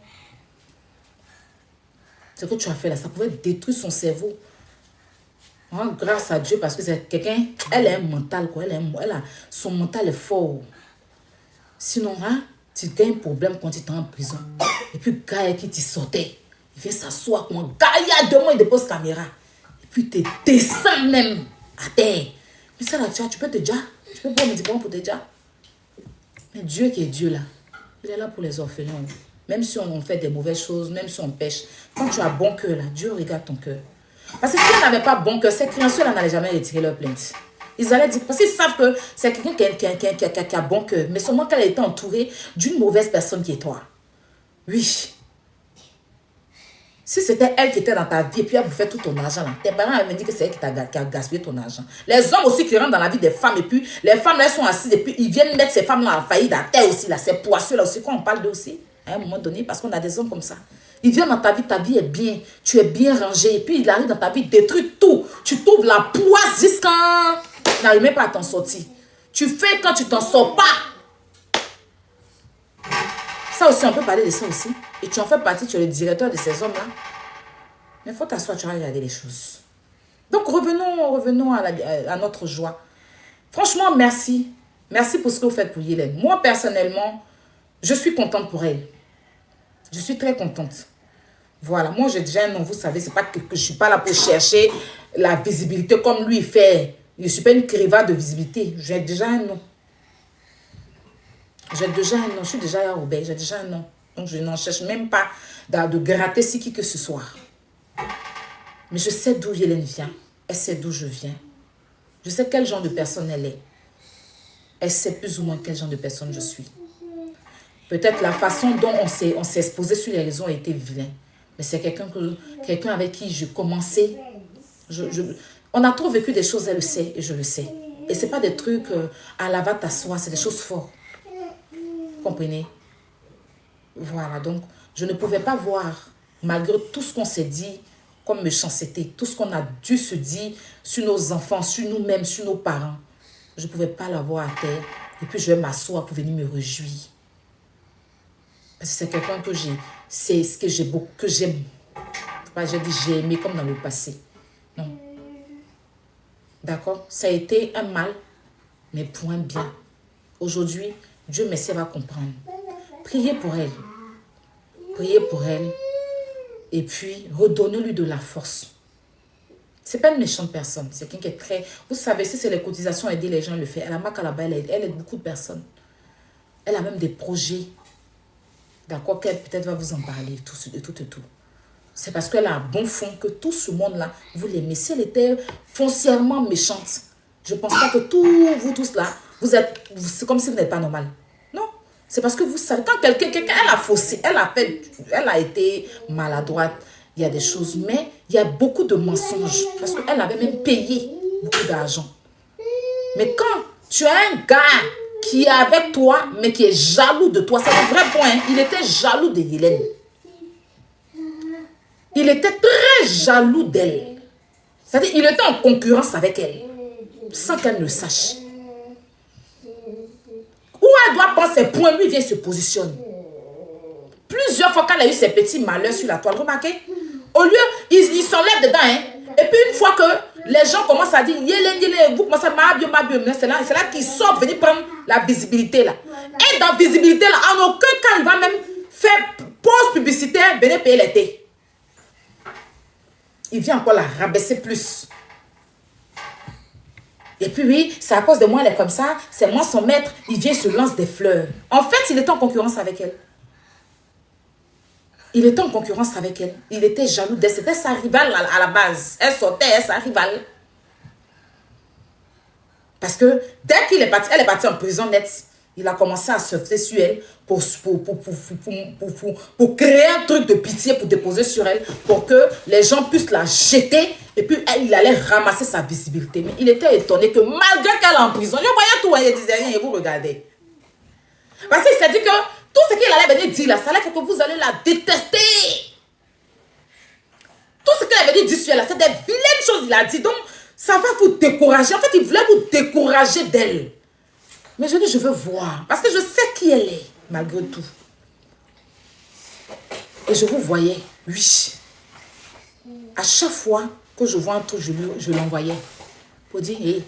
Ce que tu as fait là, ça pouvait détruire son cerveau. Grâce à Dieu, parce que c'est quelqu'un, elle a un mental, quoi. Son mental est fort. Sinon, hein, tu as un problème quand tu es en prison. Et puis, le gars qui t'y sortait, il vient s'asseoir comme un gars, il y a 2 mois, il dépose caméra. Et puis, tu descends même à terre. Mais ça là, tu peux te dire, tu peux prendre un médicament pour te dire. Mais Dieu qui est Dieu là, il est là pour les orphelins. même si on fait des mauvaises choses, même si on pêche, quand tu as bon cœur là, Dieu regarde ton cœur. Parce que si elle n'avait pas bon cœur, ces créanciers-là n'allaient jamais retirer leur plainte. Ils allaient dire, parce qu'ils savent que c'est quelqu'un qui a bon cœur, mais seulement qu'elle a été entourée d'une mauvaise personne qui est toi. Oui. Si c'était elle qui était dans ta vie et puis elle bouffait tout ton argent, là, tes parents avaient dit que c'est elle qui a gaspillé ton argent. Les hommes aussi qui rentrent dans la vie des femmes et puis les femmes là, elles sont assises et puis ils viennent mettre ces femmes-là en faillite à terre aussi, là, ces poisseux là aussi, quand on parle d'eux aussi, à un moment donné, parce qu'on a des hommes comme ça. Ils viennent dans ta vie est bien, tu es bien rangé et puis il arrive dans ta vie, détruit tout. Tu trouves la poisse jusqu'à... Tu n'arrives même pas à t'en sortir. Tu fais quand tu t'en sors pas. Ça aussi, on peut parler de ça aussi. Et tu en fais partie, tu es le directeur de ces hommes-là. Mais il faut t'asseoir, tu vas regarder les choses. Donc, revenons à notre joie. Franchement, merci. Merci pour ce que vous faites pour Yélène. Moi, personnellement, je suis contente pour elle. Je suis très contente. Voilà, moi, j'ai déjà un nom, vous savez, c'est pas que je suis pas là pour chercher la visibilité comme lui fait. Je ne suis pas une crevade de visibilité. J'ai déjà un nom. J'ai déjà un nom. Je suis déjà à Roubaix. J'ai déjà un nom. Donc, je n'en cherche même pas de gratter si qui que ce soit. Mais je sais d'où Yélène vient. Elle sait d'où je viens. Je sais quel genre de personne elle est. Elle sait plus ou moins quel genre de personne je suis. Peut-être la façon dont on s'est exposé sur les réseaux a été vilain. Mais c'est quelqu'un avec qui je commençais. On a trop vécu des choses, elle le sait et je le sais. Et ce n'est pas des trucs à la va t'asseoir, c'est des choses fortes. Vous comprenez? Voilà, donc je ne pouvais pas voir, malgré tout ce qu'on s'est dit comme méchanceté, tout ce qu'on a dû se dire sur nos enfants, sur nous-mêmes, sur nos parents. Je ne pouvais pas la voir à terre. Et puis je vais m'asseoir pour venir me réjouir. Parce que c'est quelqu'un que j'ai, c'est ce que j'ai beaucoup, que j'aime. Pas j'ai dit j'ai aimé comme dans le passé. Non. D'accord? Ça a été un mal, mais pour un bien. Aujourd'hui, Dieu merci, elle va comprendre. Priez pour elle. Priez pour elle. Et puis, redonnez-lui de la force. C'est pas une méchante personne. C'est quelqu'un qui est très... Vous savez, si c'est les cotisations, aider les gens, elle le fait. Elle a marqué là-bas, elle aide beaucoup de personnes. Elle a même des projets. D'accord? Qu'elle peut-être va vous en parler, tout. C'est parce qu'elle a un bon fond que tout ce monde-là, vous l'aimez. Si elle était foncièrement méchante, je ne pense pas que vous tous là, c'est comme si vous n'êtes pas normal. Non. C'est parce que vous savez, quand quelqu'un, elle a faussé, elle a été maladroite, il y a des choses, mais il y a beaucoup de mensonges. Parce qu'elle avait même payé beaucoup d'argent. Mais quand tu as un gars qui est avec toi, mais qui est jaloux de toi, c'est un vrai point. Hein? Il était jaloux de Yélène. Il était très jaloux d'elle. C'est-à-dire, il était en concurrence avec elle, sans qu'elle ne le sache. Où elle doit prendre ses points, lui vient se positionner. Plusieurs fois qu'elle a eu ses petits malheurs sur la toile, remarquez, au lieu, il s'enlève dedans, hein. Et puis une fois que les gens commencent à dire, Yélène, vous commencez à m'abio, c'est là qu'il sort venir prendre la visibilité là. Et dans la visibilité là, en aucun cas, il va même faire pause publicitaire, venez payer les thés. Il vient encore la rabaisser plus. Et puis oui, c'est à cause de moi, elle est comme ça. C'est moi son maître. Il vient se lance des fleurs. En fait, il était en concurrence avec elle. Il était en concurrence avec elle. Il était jaloux d'elle. C'était sa rivale à la base. Elle sortait, elle, sa rivale. Parce que dès qu'il est parti, elle est partie en prison nette. Il a commencé à surfer sur elle pour créer un truc de pitié pour déposer sur elle, pour que les gens puissent la jeter et puis il allait ramasser sa visibilité. Mais il était étonné que malgré qu'elle est en prison, je voyais tout, il disait rien et vous regardez. Parce qu'il s'est dit que tout ce qu'il allait venir dire là, ça allait faire que vous allez la détester. Tout ce qu'il avait dit sur elle là, c'est des vilaines choses qu'il a dit. Donc ça va vous décourager. En fait, il voulait vous décourager d'elle. Mais je dis, je veux voir. Parce que je sais qui elle est, malgré tout. Et je vous voyais, oui. À chaque fois que je vois un truc, je l'envoyais. Pour dire, hé,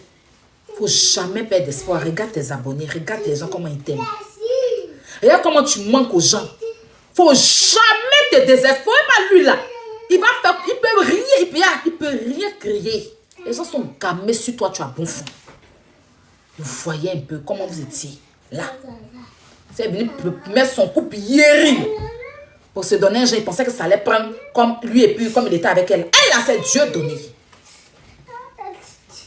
il ne faut jamais perdre d'espoir. Regarde tes abonnés, regarde les gens, comment ils t'aiment. Regarde comment tu manques aux gens. Il ne faut jamais te désespérer. Pas lui là. Il peut rien crier. Les gens sont gamés sur toi, tu as bon fond. Vous voyez un peu comment vous étiez là. C'est venu mettre son coup hier. pour se donner un genre. Il pensait que ça allait prendre comme lui et puis comme il était avec elle. Elle, là, c'est Dieu donné.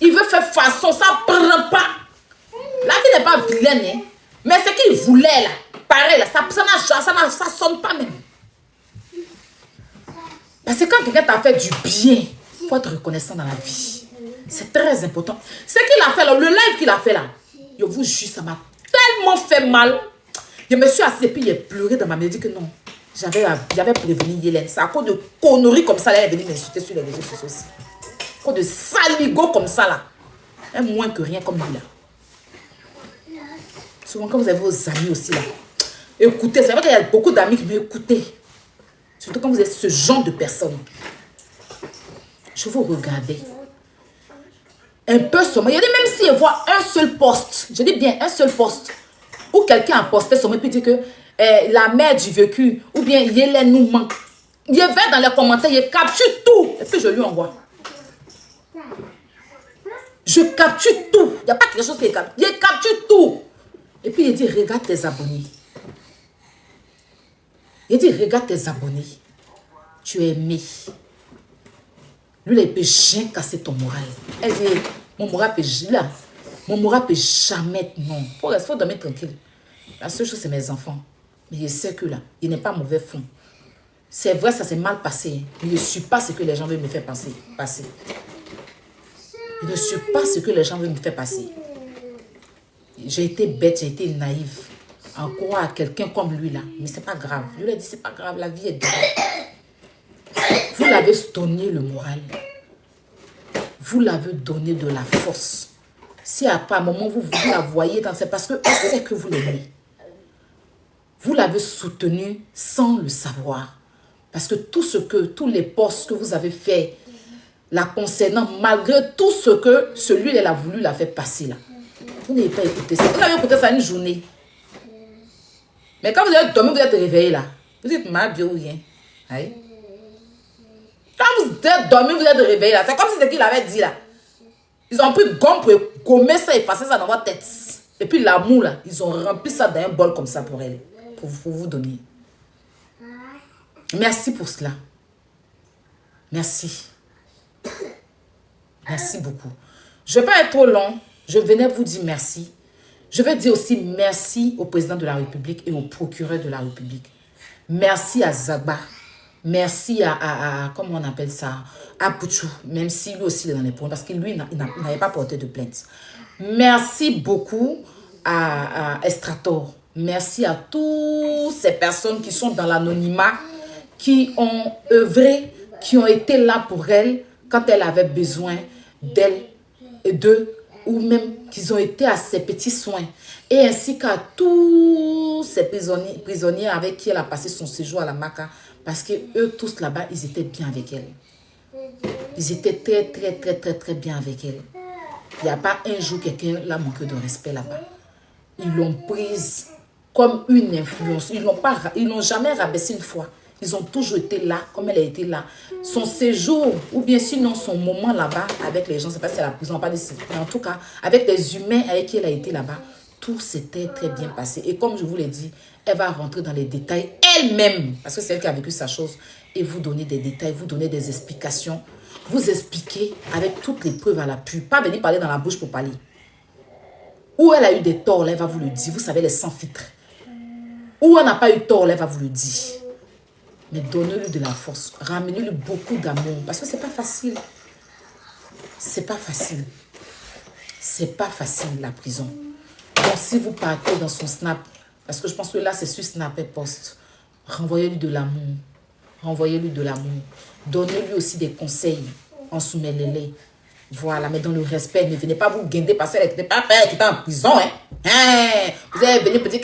Il veut faire façon, ça ne prend pas. La vie n'est pas vilaine, hein? Mais ce qu'il voulait, là, pareil, là, ça sonne pas même. Parce que quand quelqu'un t'a fait du bien, il faut être reconnaissant dans la vie. C'est très important. Ce qu'il a fait là, le live qu'il a fait là, je vous jure, ça m'a tellement fait mal. Je me suis assise et puis j'ai pleuré dans ma main. J'ai dit que non, j'avais prévenu Hélène. C'est à cause de conneries comme ça, elle est venue m'insulter sur les réseaux sociaux aussi. À cause de saligots comme ça là. Un moins que rien comme lui là. Souvent quand vous avez vos amis aussi là, écoutez, c'est vrai qu'il y a beaucoup d'amis qui m'écoutent. Surtout quand vous êtes ce genre de personne. Je vous regardais. Un peu seulement. Il y a des même s'il voit un seul poste. Je dis bien un seul poste. Ou quelqu'un a posté seulement et puis dit que la mère du vécu. Ou bien Hélène nous manque. Il va dans les commentaires, il capture tout. Et puis je lui envoie. Je capture tout. Il n'y a pas quelque chose qui est capture. Il capture tout. Et puis il dit, regarde tes abonnés. Il dit, regarde tes abonnés. Tu es aimé. Lui, là, il ne peut jamais casser ton moral. Elle dit, mon moral peut jamais. Non. Il faut dormir tranquille. La seule chose, c'est mes enfants. Mais je sais que là, il n'est pas mauvais fond. C'est vrai, ça s'est mal passé. Mais je ne suis pas ce que les gens veulent me faire passer. Je ne suis pas ce que les gens veulent me faire passer. J'ai été bête, j'ai été naïve. En croire à quelqu'un comme lui là. Mais c'est pas grave. Je lui ai dit, c'est pas grave, la vie est dure. Vous l'avez donné le moral. Vous l'avez donné de la force. Si à un moment vous la voyez, c'est parce qu'elle sait que vous l'aimez. Vous l'avez soutenu sans le savoir. Parce que tous les postes que vous avez fait, la concernant, malgré tout ce que celui-là a voulu la faire passer là. Vous n'avez pas écouté ça. Vous avez écouté ça une journée. Mais quand vous êtes dormi, vous êtes réveillé là. Vous êtes mal, Dieu ou rien. Aïe. Quand vous êtes dormi, vous êtes réveillé là. C'est comme si c'était qu'il avait dit là. Ils ont pris gomme pour gommer ça, effacer ça dans votre tête. Et puis l'amour là, ils ont rempli ça dans un bol comme ça pour elle. Pour vous donner. Merci pour cela. Merci. Merci beaucoup. Je ne vais pas être trop long. Je venais vous dire merci. Je vais dire aussi merci au président de la République et au procureur de la République. Merci à Zagba. Merci à comment on appelle ça, à Pouchou, même si lui aussi il est dans les problèmes, parce que lui, il n'avait pas porté de plainte. Merci beaucoup à Estrator. Merci à toutes ces personnes qui sont dans l'anonymat, qui ont œuvré, qui ont été là pour elle quand elle avait besoin d'elle et d'eux, ou même qu'ils ont été à ses petits soins. Et ainsi qu'à tous ces prisonniers avec qui elle a passé son séjour à la Maca, parce que eux tous là-bas, ils étaient bien avec elle. Ils étaient très bien avec elle. Il n'y a pas un jour quelqu'un l'a manqué de respect là-bas. Ils l'ont prise comme une influence. Ils n'ont jamais rabaissé une fois. Ils ont toujours été là, comme elle a été là. Son séjour, ou bien sinon son moment là-bas, avec les gens, c'est pas si c'est la prison, pas de mais en tout cas, avec les humains avec qui elle a été là-bas, tout s'était très bien passé. Et comme je vous l'ai dit, elle va rentrer dans les détails elle-même, parce que c'est elle qui a vécu sa chose, et vous donner des détails, vous donner des explications, vous expliquer avec toutes les preuves à l'appui, pas venir parler dans la bouche pour parler. Où elle a eu des torts, là, elle va vous le dire. Vous savez, les sans filtres. Où elle n'a pas eu tort, là, elle va vous le dire. Mais donnez-lui de la force. Ramenez-lui beaucoup d'amour. Parce que c'est pas facile. C'est pas facile. C'est pas facile, la prison. Donc, si vous partez dans son Snap, parce que je pense que là, c'est sur Snap et Post, renvoyez-lui de l'amour. Renvoyez-lui de l'amour. Donnez-lui aussi des conseils en soumet-les. Voilà, mais dans le respect, ne venez pas vous guinder parce qu'elle n'était pas père qui était en prison. Vous allez venir dire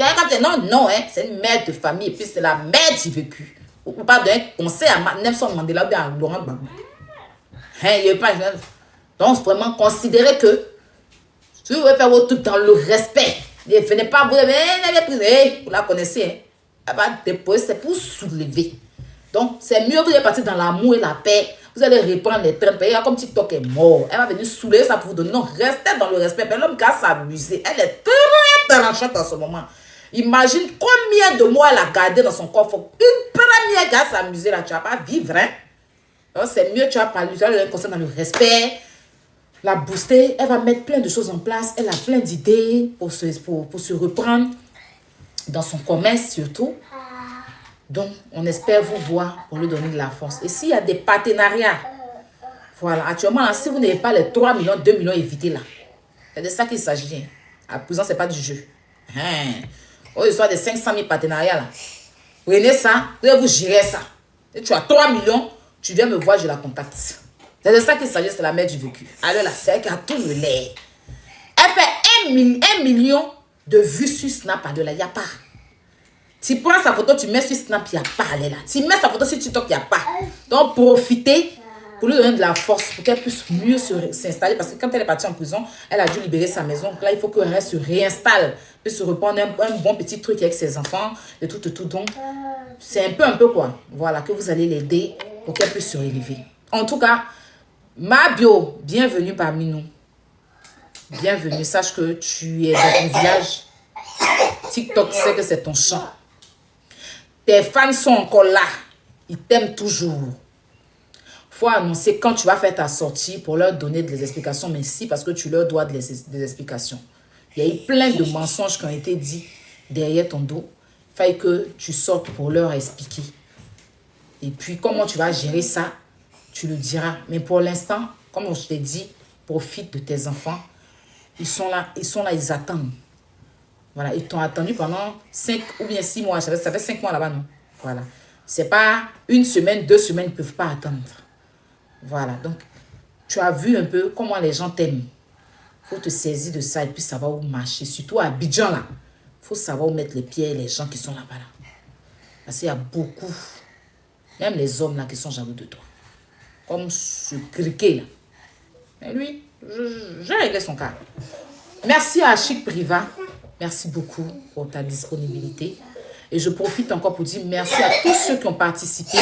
non, c'est une mère de famille et puis c'est la mère du vécu. Vous ne pouvez pas donner conseil à Nelson Mandela ou à Laurent Gbagbo. Donc, vraiment, considérez que si vous voulez faire votre truc dans le respect, ne venez pas vous vous la connaissez. Elle va déposer, c'est pour soulever. Donc, c'est mieux vous allez partir dans l'amour et la paix. Vous allez reprendre les trains. Comme TikTok est mort. Elle va venir soulever ça pour vous donner. Non, restez dans le respect. Mais l'homme qui a s'amuser. Elle est très tranchante en ce moment. Imagine combien de mois elle a gardé dans son coffre. Une premier gars s'amuser là, tu vas pas vivre, hein. C'est mieux, tu vas parler, tu vas le conseiller dans le respect, la booster, elle va mettre plein de choses en place, elle a plein d'idées pour se reprendre dans son commerce surtout. Donc, on espère vous voir pour lui donner de la force. Et s'il y a des partenariats, voilà, actuellement, là, si vous n'avez pas les 3 millions, 2 millions, évitez là. C'est de ça qu'il s'agit. À présent, ce n'est pas du jeu. Au lieu de des 500 000 partenariats là, prenez ça, vous allez vous gérer ça. Et tu as 3 millions, tu viens me voir, je la contacte. C'est de ça qu'il s'agit, c'est la mère du vécu. Alors là, c'est elle qui a tout le lait. Elle fait 1 million de vues sur Snap, il n'y a pas. Tu prends sa photo, tu mets sur Snap, il n'y a pas, elle est là. Tu mets sa photo sur TikTok, il n'y a pas. Donc, profitez pour lui donner de la force, pour qu'elle puisse mieux s'installer. Parce que quand elle est partie en prison, elle a dû libérer sa maison. Donc là, il faut qu'elle se réinstalle, puisse se reprendre un bon petit truc avec ses enfants, et tout. Donc, c'est un peu quoi. Voilà, que vous allez l'aider pour qu'elle puisse se relever. En tout cas, Mabio, bienvenue parmi nous. Bienvenue. Sache que tu es dans ton village. TikTok sait que c'est ton champ. Tes fans sont encore là. Ils t'aiment toujours. Il faut annoncer quand tu vas faire ta sortie pour leur donner des explications. Mais si, parce que tu leur dois des explications. Il y a eu plein de mensonges qui ont été dits derrière ton dos. Il fallait que tu sortes pour leur expliquer. Et puis, comment tu vas gérer ça, tu le diras. Mais pour l'instant, comme je t'ai dit, profite de tes enfants. Ils sont là, ils attendent. Voilà, ils t'ont attendu pendant 5 ou bien 6 mois. Ça fait 5 mois là-bas, non? Voilà. C'est pas 1 semaine, 2 semaines, ils ne peuvent pas attendre. Voilà, donc, tu as vu un peu comment les gens t'aiment. Il faut te saisir de ça et puis savoir où marcher. Surtout à Abidjan, là. Il faut savoir où mettre les pieds, les gens qui sont là-bas, là. Parce qu'il y a beaucoup, même les hommes, là, qui sont jaloux de toi. Comme ce criquet, là. Mais lui, j'ai réglé son cas. Merci à Chic Priva. Merci beaucoup pour ta disponibilité. Et je profite encore pour dire merci à tous ceux qui ont participé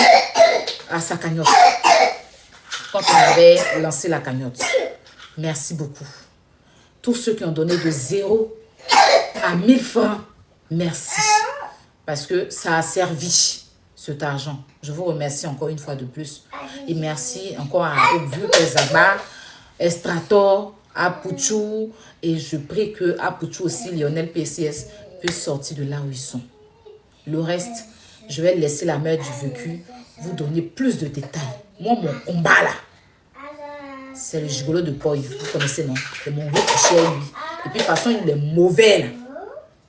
à sa cagnotte. Quand on avait lancé la cagnotte. Merci beaucoup. Tous ceux qui ont donné de 0 à 1000 francs, merci. Parce que ça a servi cet argent. Je vous remercie encore une fois de plus. Et merci encore à Obvu, Ezaba, Estrator, Apuchou. Et je prie que Apuchou aussi, Lionel PCS, puisse sortir de là où ils sont. Le reste, je vais laisser la mère du vécu vous donner plus de détails. Moi, mon combat là, c'est le gigolo de Poy. Vous connaissez, non? C'est mon vieux touché à lui. Et puis, de toute façon, il est mauvais là.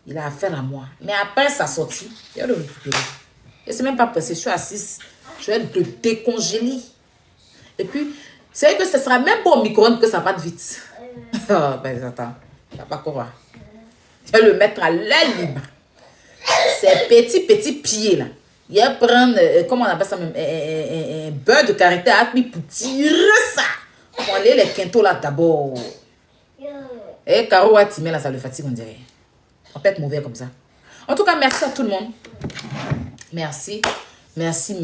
Il a affaire à moi. Mais après sa sortie, il va le récupérer. Et c'est même pas pressé. Je suis assise. Je vais le décongeler. Et puis, c'est vrai que ce sera même pas au micro-ondes que ça va vite. Oh, ben attends. Il va pas quoi. Je vais le mettre à l'air libre. Ces petits pieds là. Il va prendre, comment on appelle ça même, un beurre de karité à lui pour tirer ça. Pour aller les quintaux là d'abord. Et Caro a timé là, ça le fatigue, on dirait. On peut être mauvais comme ça. En tout cas, merci à tout le monde. Merci. Merci.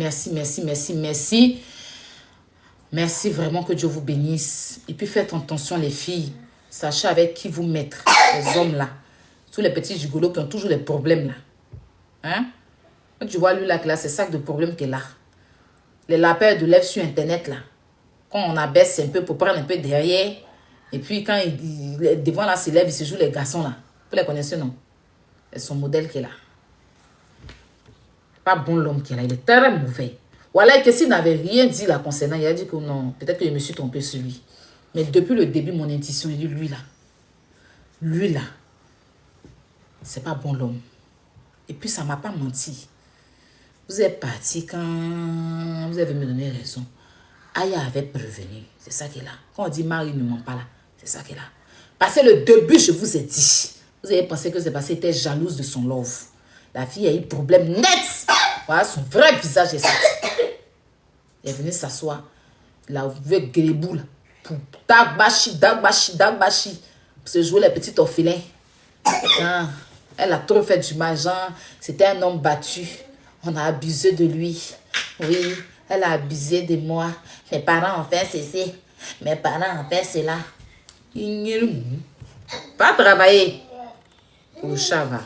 Merci vraiment, que Dieu vous bénisse. Et puis faites attention les filles. Sachez avec qui vous mettre. Les hommes là. Tous les petits gigolos qui ont toujours des problèmes là. Hein? Quand tu vois lui là, c'est ça de problème qu'il a. Les lapins de lèvres sur internet là. Quand on abaisse un peu pour prendre un peu derrière. Et puis quand devant là s'élève, il se joue les garçons là. Vous les connaissez, non? C'est son modèle qui est là. Pas bon l'homme qui est là. Il est très mauvais. Voilà, que s'il n'avait rien dit là concernant, il a dit que non, peut-être que je me suis trompé sur lui. Mais depuis le début, mon intuition, il dit lui là, c'est pas bon l'homme. Et puis ça m'a pas menti. Vous êtes parti quand vous avez me donné raison. Aya avait prévenu. C'est ça qui est là. Quand on dit Marie ne ment pas là, c'est ça qui est là. Parce que le début, je vous ai dit. Vous avez pensé que c'est parce qu'elle était jalouse de son love. La fille a eu problème net. Voilà, son vrai visage est sorti. Elle est venue s'asseoir. La veuve Grébou là. Pour dagbashi. Pour se jouer les petits orphelins. Ah, elle a trop fait du mal. C'était un homme battu. On a abusé de lui. Oui, elle a abusé de moi. Mes parents ont fait ceci. Mes parents ont fait cela. Pas travailler. Au chat va.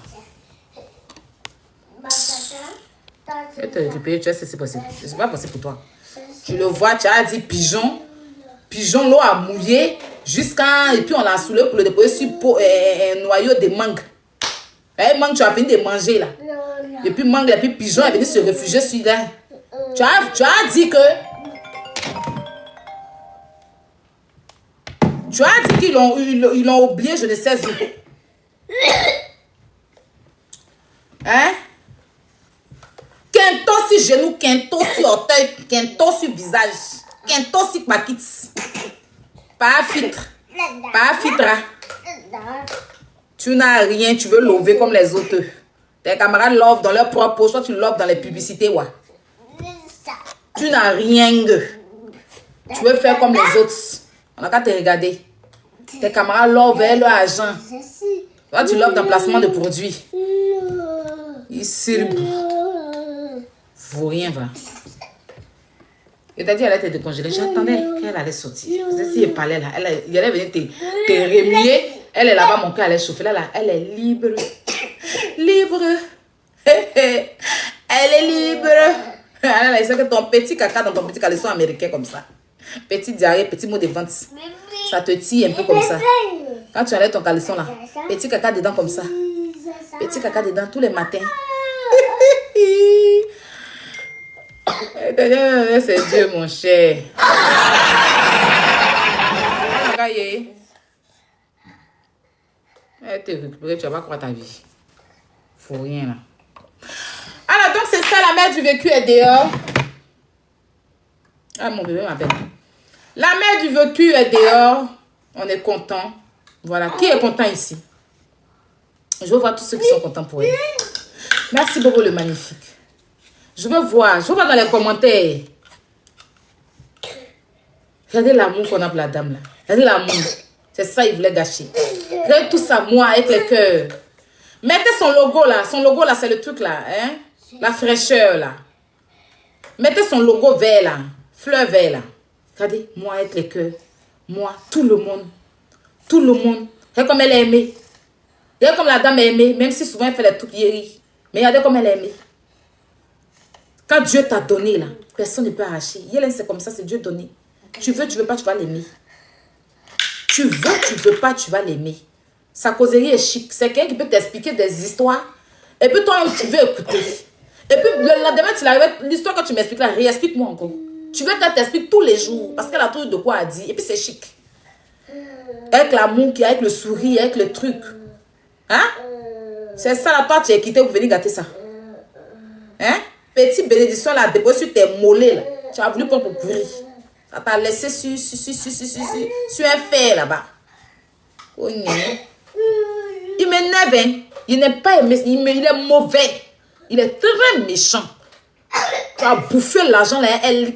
Je vais te récupérer, tu sais, c'est possible. C'est pas possible pour toi. Tu le vois, tu as dit pigeon. Pigeon, l'eau a mouillé jusqu'à... Et puis on l'a soulé pour le déposer sur un noyau de mangue. Et mangue, tu as fini de manger là. Et puis mangue, et puis pigeon est venu se réfugier sur là. Tu as dit que... Tu as dit qu'ils l'ont oublié, je ne sais où. Hein? Quinto sur genou, quinto sur orteil, quinto sur visage, quinto sur paquit. Pas filtre. Pas filtre. Tu n'as rien, tu veux lover comme les autres. Tes camarades lovent dans leur propre poche, toi tu loves dans les publicités. Ouais. Tu n'as rien. Tu veux faire comme les autres. On n'a qu'à te regarder. Tes camarades lovent leur argent. Toi tu loves dans le placement de produits. Ici. Faut rien, va. Et t'as dit elle était décongelée. J'attendais qu'elle allait sortir. Si elle parlait là, elle allait venir te remuer. Elle est là-bas, mon cœur allait chauffer. Là, elle est libre. Libre. Elle est libre. Elle sait que ton petit caca dans ton petit caleçon américain comme ça. Petit diarrhée, petit mot de vente. Ça te tire un peu comme ça. Quand tu enlèves ton caleçon là, petit caca dedans comme ça. Petit caca dedans tous les matins. C'est Dieu, mon cher. Elle te récupérer, tu vas pas croire ta vie. Faut rien là. Alors, donc c'est ça, la mère du vécu est dehors. Ah, mon bébé m'appelle. La mère du vécu est dehors. On est content. Voilà. Qui est content ici? Je veux voir tous ceux qui sont contents pour elle. Merci beaucoup, le magnifique. Je veux voir dans les commentaires. Regardez l'amour qu'on a pour la dame là. Regardez l'amour. C'est ça, il voulait gâcher. Regardez tout ça, moi, avec les cœurs. Mettez son logo là. Son logo là, c'est le truc là. Hein? La fraîcheur là. Mettez son logo vert là. Fleur vert là. Regardez, moi avec les cœurs. Moi, tout le monde. Tout le monde. Regardez comme elle est aimée. Regardez comme la dame est aimée. Même si souvent elle fait les trucs yéris. Mais regardez comme elle est aimée. Quand Dieu t'a donné, là, personne ne peut arracher. Yélène, c'est comme ça, c'est Dieu donné. Tu veux pas, tu vas l'aimer. Tu veux pas, tu vas l'aimer. Sa causerie est chic. C'est quelqu'un qui peut t'expliquer des histoires. Et puis toi, tu veux écouter. Et puis le lendemain, tu l'arrives, l'histoire que tu m'expliques là, réexplique-moi encore. Tu veux qu'elle t'explique tous les jours. Parce qu'elle a toujours de quoi à dire. Et puis c'est chic. Avec l'amour, avec le sourire, avec le truc. Hein? C'est ça là, toi, tu es quitté pour venir gâter ça. Hein? Petite bénédiction là, déposée sur tes mollets là. Tu as voulu prendre pour pourrir. Ça t'a laissé sur un fer là-bas. Oh, il m'énerve, hein. Il n'est pas aimé, il est mauvais. Il est très méchant. Tu as bouffé l'argent là,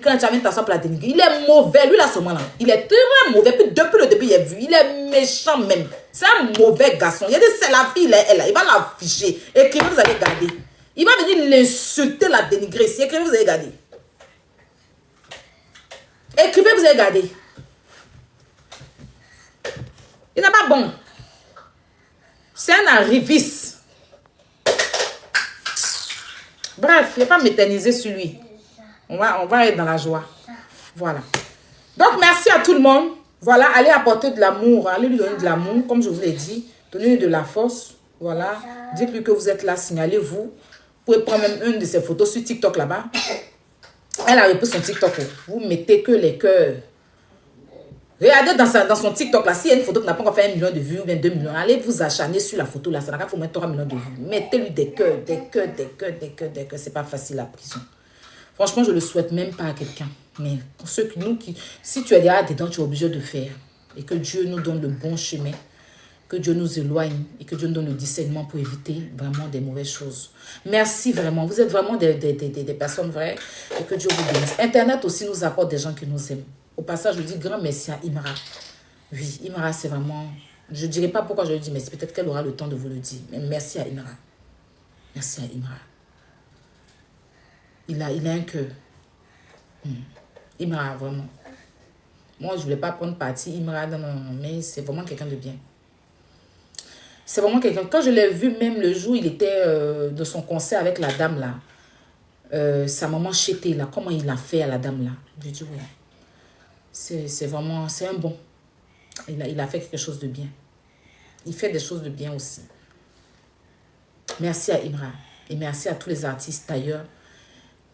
quand tu as mis ta soeur pour la dénigrer. Il est mauvais, lui là, ce moment là. Il est très mauvais. Puis depuis le début, il est vu. Il est méchant même. C'est un mauvais garçon. Il a dit, c'est la fille, elle là. Il va l'afficher. Écrivez, vous allez garder. Il va venir l'insulter, la dénigrer. Si écrivez, vous allez garder. Écrivez, vous allez garder. Il n'est pas bon. C'est un arriviste. Bref, il ne faut pas m'éterniser sur lui. On va être dans la joie. Voilà. Donc, merci à tout le monde. Voilà, allez apporter de l'amour. Allez lui donner de l'amour, comme je vous l'ai dit. Donnez-lui de la force. Voilà. Dites-lui que vous êtes là, signalez-vous. Vous pouvez prendre même une de ses photos sur TikTok là-bas. Elle a repris son TikTok. Vous mettez que les cœurs. Regardez dans son TikTok là. S'il y a une photo qui n'a pas encore fait 1 million de vues ou bien 2 millions, allez vous acharner sur la photo là. Ça n'a qu'à faire mettre 3 millions de vues. Mettez-lui des cœurs, des cœurs, des cœurs, des cœurs, des cœurs. C'est pas facile la prison. Franchement, je ne le souhaite même pas à quelqu'un. Mais pour ceux qui, si tu es derrière dedans, tu es obligé de faire. Et que Dieu nous donne le bon chemin. Que Dieu nous éloigne et que Dieu nous donne le discernement pour éviter vraiment des mauvaises choses. Merci vraiment. Vous êtes vraiment des personnes vraies et que Dieu vous bénisse. Internet aussi nous apporte des gens qui nous aiment. Au passage, je dis grand merci à Imra. Oui, Imra, c'est vraiment... Je ne dirai pas pourquoi je le dis, mais c'est peut-être qu'elle aura le temps de vous le dire. Mais merci à Imra. Merci à Imra. Il a un cœur. Imra, vraiment. Moi, je ne voulais pas prendre parti. Imra, non, mais c'est vraiment quelqu'un de bien. C'est vraiment quelqu'un... Quand je l'ai vu, même le jour, il était de son concert avec la dame là. sa maman chétée là, comment il a fait à la dame là. Je dis oui. C'est vraiment, c'est un bon. Il a fait quelque chose de bien. Il fait des choses de bien aussi. Merci à Imra. Et merci à tous les artistes d'ailleurs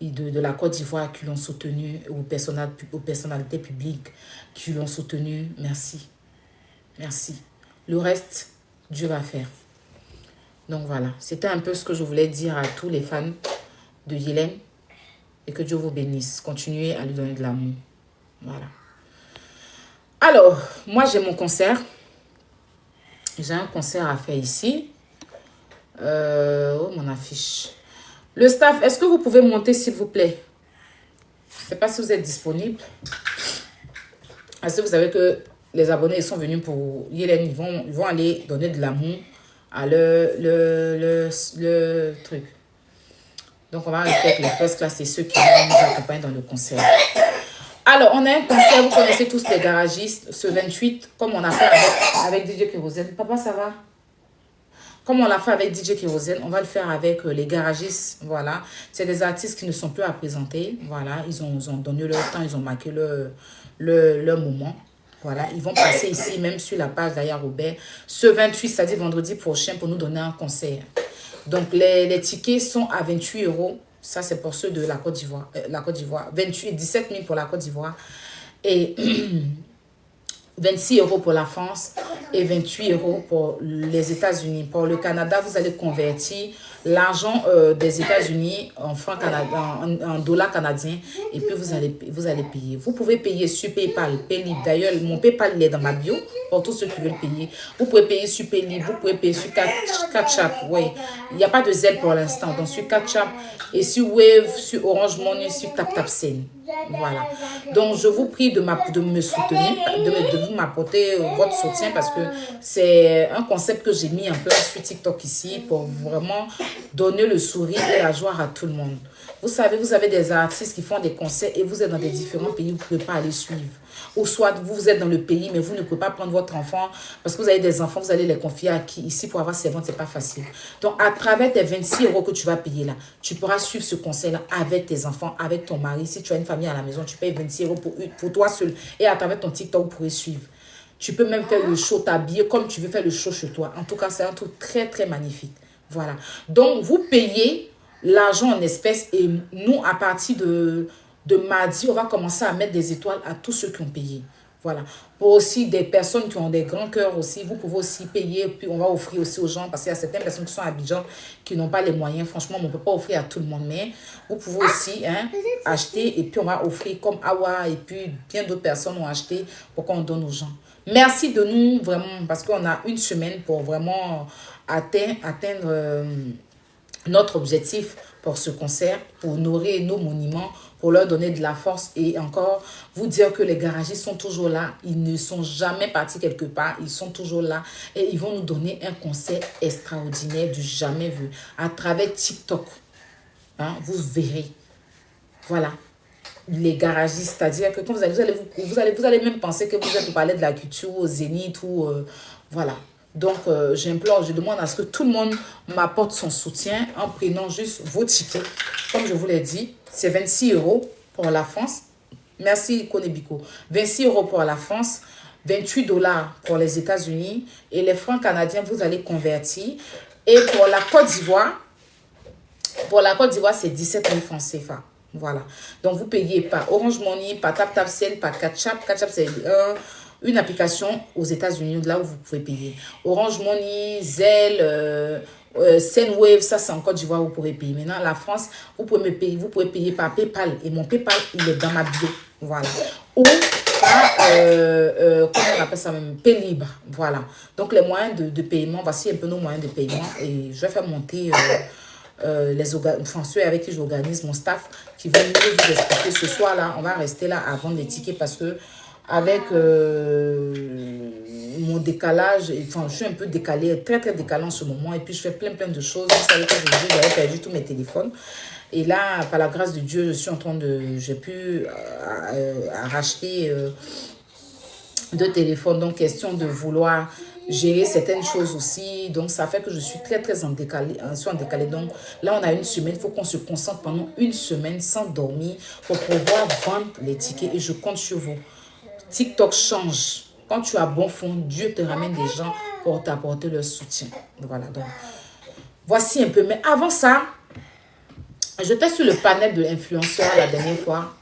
de la Côte d'Ivoire qui l'ont soutenu, aux personnalités publiques qui l'ont soutenu. Merci. Merci. Le reste, Dieu va faire. Donc voilà, c'était un peu ce que je voulais dire à tous les fans de Yélène. Et que Dieu vous bénisse. Continuez à lui donner de l'amour. Voilà. Alors, moi j'ai mon concert. J'ai un concert à faire ici. Oh, mon affiche. Le staff, est-ce que vous pouvez monter s'il vous plaît? Je ne sais pas si vous êtes disponible. Parce que vous savez que les abonnés ils sont venus pour Yélène. Ils vont aller donner de l'amour à le truc. Donc, on va rester avec les first class et ceux qui vont nous accompagner dans le concert. Alors, on a un concert, vous connaissez tous les garagistes, ce 28, comme on a fait avec DJ Kérosène. Papa, ça va? Comme on l'a fait avec DJ Kérosène, on va le faire avec les garagistes. Voilà. C'est des artistes qui ne sont plus à présenter. Voilà. Ils ont donné leur temps, ils ont marqué leur moment. Voilà. Ils vont passer ici, même sur la page d'Aya Robert, ce 28, c'est-à-dire vendredi prochain, pour nous donner un concert. Donc, les tickets sont à 28 €. Ça, c'est pour ceux de la Côte d'Ivoire. 17 000 pour la Côte d'Ivoire. Et 26 € pour la France et 28 € pour les États-Unis. Pour le Canada, vous allez convertir l'argent des États-Unis en francs canadiens, en dollars canadiens, et puis vous allez payer. Vous pouvez payer sur PayPal, Paylib. D'ailleurs, mon PayPal il est dans ma bio pour tous ceux qui veulent payer. Vous pouvez payer sur Paylib, vous pouvez payer sur Catch-Up. Oui, il n'y a pas de Zelle pour l'instant. Donc sur Catch-Up et sur Wave, sur Orange Money, sur TapTapSend. Voilà. Donc, je vous prie de me soutenir, de vous m'apporter votre soutien parce que c'est un concept que j'ai mis en place sur TikTok ici pour vraiment donner le sourire et la joie à tout le monde. Vous savez, vous avez des artistes qui font des concerts et vous êtes dans des différents pays, vous ne pouvez pas aller suivre. Ou soit vous êtes dans le pays, mais vous ne pouvez pas prendre votre enfant parce que vous avez des enfants, vous allez les confier à qui? Ici, pour avoir ses ventes, ce n'est pas facile. Donc, à travers tes 26 € que tu vas payer là, tu pourras suivre ce concert-là avec tes enfants, avec ton mari. Si tu as une famille à la maison, tu payes 26 € pour toi seul. Et à travers ton TikTok, vous pourrez suivre. Tu peux même faire le show, t'habiller comme tu veux faire le show chez toi. En tout cas, c'est un truc très, très magnifique. Voilà. Donc, vous payez l'argent en espèces et nous, à partir de mardi, on va commencer à mettre des étoiles à tous ceux qui ont payé. Voilà. Pour aussi des personnes qui ont des grands cœurs aussi, vous pouvez aussi payer, puis on va offrir aussi aux gens, parce qu'il y a certaines personnes qui sont à Abidjan qui n'ont pas les moyens. Franchement, on ne peut pas offrir à tout le monde, mais vous pouvez aussi acheter et puis on va offrir comme Awa et puis bien d'autres personnes ont acheté pour qu'on donne aux gens. Merci de nous, vraiment, parce qu'on a une semaine pour vraiment atteindre notre objectif pour ce concert, pour honorer nos monuments, pour leur donner de la force et encore vous dire que les garagistes sont toujours là. Ils ne sont jamais partis quelque part. Ils sont toujours là et ils vont nous donner un concert extraordinaire du jamais vu à travers TikTok. Hein, vous verrez. Voilà. Les garagistes, c'est-à-dire que quand vous allez même penser que vous êtes au palais de la culture, au Zénith ou voilà. Donc, j'implore, je demande à ce que tout le monde m'apporte son soutien en prenant juste vos tickets. Comme je vous l'ai dit, c'est 26 € pour la France. Merci, Konebiko. 26 € pour la France, 28 $ pour les États-Unis. Et les francs canadiens, vous allez convertir. Et pour la Côte d'Ivoire, c'est 17 000 francs CFA. Voilà. Donc, vous payez par Orange Money, par TapTapSend, par Catch-Up. Catch-Up, c'est une application aux États-Unis, là où vous pouvez payer. Orange Money, Zelle, Sendwave, ça c'est en Côte d'Ivoire, vous pouvez payer. Maintenant, la France, vous pouvez payer par PayPal. Et mon PayPal, il est dans ma bio. Voilà. Ou par, comment on appelle ça même, Paylib. Voilà. Donc, les moyens de paiement, voici un peu nos moyens de paiement. Et je vais faire monter ceux avec qui j'organise mon staff qui vont mieux vous expliquer ce soir là. On va rester là à vendre les tickets parce que avec mon décalage, enfin je suis un peu décalée, très très décalée en ce moment et puis je fais plein de choses. Vous savez que j'avais perdu tous mes téléphones et là par la grâce de Dieu je suis en train de, j'ai pu racheter de téléphone. Donc, question de vouloir gérer certaines choses aussi. Donc, ça fait que je suis très en décalé. Donc, là, on a une semaine. Il faut qu'on se concentre pendant une semaine sans dormir pour pouvoir vendre les tickets. Et je compte sur vous. TikTok change. Quand tu as bon fond, Dieu te ramène des gens pour t'apporter leur soutien. Voilà, donc, voici un peu. Mais avant ça, j'étais sur le panel de l'influenceur la dernière fois.